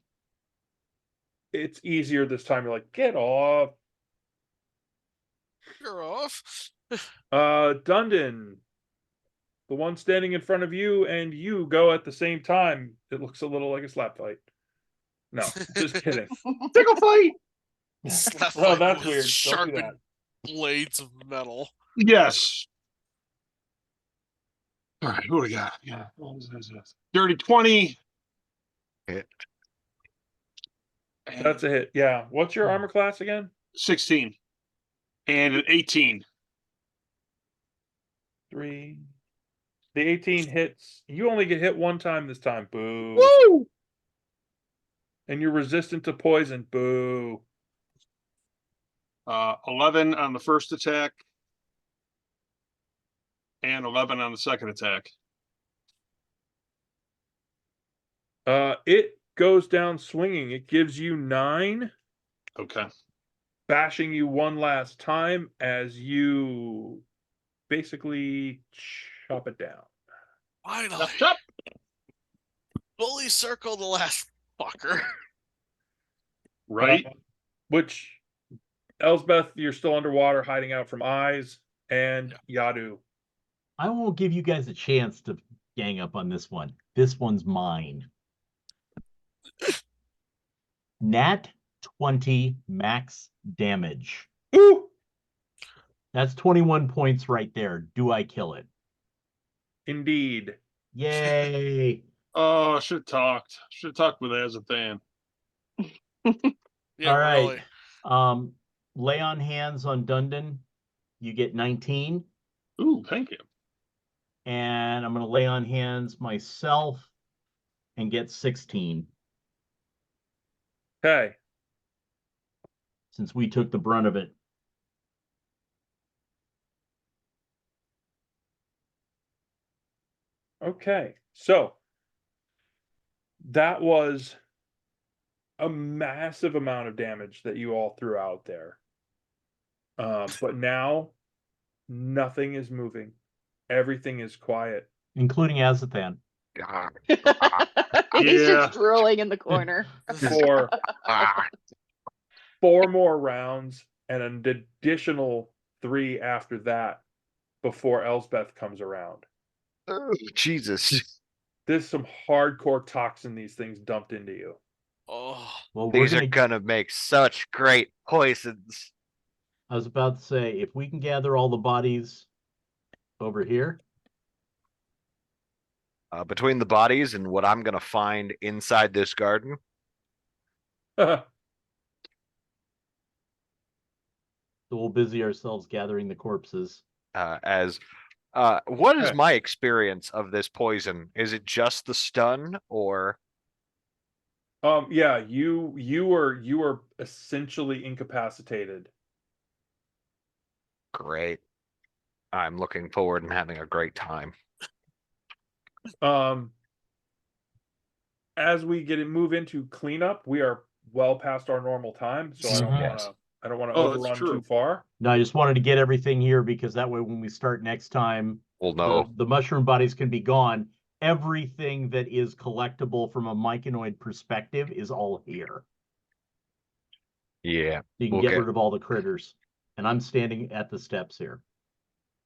It's easier this time. You're like, get off. You're off. Dundon, the one standing in front of you, and you go at the same time. It looks a little like a slap fight. No, just kidding. Tickle fight. Slap Oh, fight that's with weird. Don't do sharpened that. blades of metal. Yes. All right, who do we got? Yeah. Dirty 20. Hit. and That's a hit. Yeah. What's your armor class again? 16. And an 18. 3. The 18 hits. You only get hit one time this time. Boo. Woo! And you're resistant to poison. Boo. 11 on the first attack. And 11 on the second attack. It goes down swinging. It gives you 9, Okay. bashing you one last time as you basically chop it down. Finally, Chop, chop. fully circle the last fucker. Right. Which, Elsbeth, you're still underwater, hiding out from eyes, and Yadu. I won't give you guys a chance to gang up on this one. This one's mine. Nat 20 max damage. Ooh! That's 21 points right there. Do I kill it? Indeed. Yay. Oh, I should have talked. Should have talked with Azathan. Yeah, All right. really. Lay on hands on Dundon. You get 19. Ooh, thank you. And I'm going to lay on hands myself and get 16 Okay. since we took the brunt of it. Okay. So that was a massive amount of damage that you all threw out there. But now nothing is moving. Everything is quiet. Including Azathan. Ah, He's Yeah. just drooling in the corner. For ah. 4 more rounds and an additional 3 after that before Elsbeth comes around. Oh, Jesus. There's some hardcore toxin these things dumped into you. Oh, Well, These are gonna make such great poisons. I was about to say, if we can gather all the bodies over here. Between the bodies and what I'm gonna find inside this garden, So we'll busy ourselves gathering the corpses. what is Okay. my experience of this poison? Is it just the stun or Yeah, you were essentially incapacitated. great? I'm looking forward and having a great time. As we move into cleanup, we are well past our normal time, so I don't Mhm. want to Oh, that's overrun true. too far. No, I just wanted to get everything here because that way when we start next time, Well, no. the mushroom bodies can be gone. Everything that is collectible from a myconoid perspective is all here. Yeah. You can We'll get get- rid of all the critters. And I'm standing at the steps here.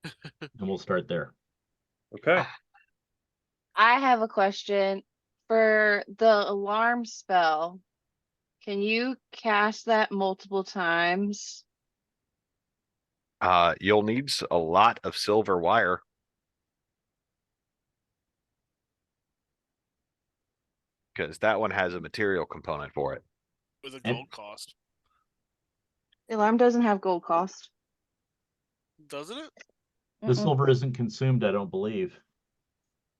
And we'll start there. Okay. I have a question. For the alarm spell, can you cast that multiple times? You'll need a lot of silver wire. Because that one has a material component for it. with a And- gold cost, The alarm doesn't have gold cost. doesn't it? The Mm-mm. silver isn't consumed, I don't believe.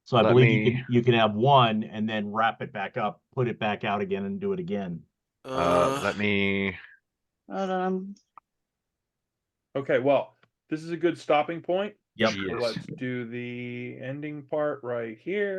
So I Let believe me- you can have one and then wrap it back up, put it back out again and do it again. Let me Hold on. Okay, well, this is a good stopping point. Yep. So Yes. let's do the ending part right here.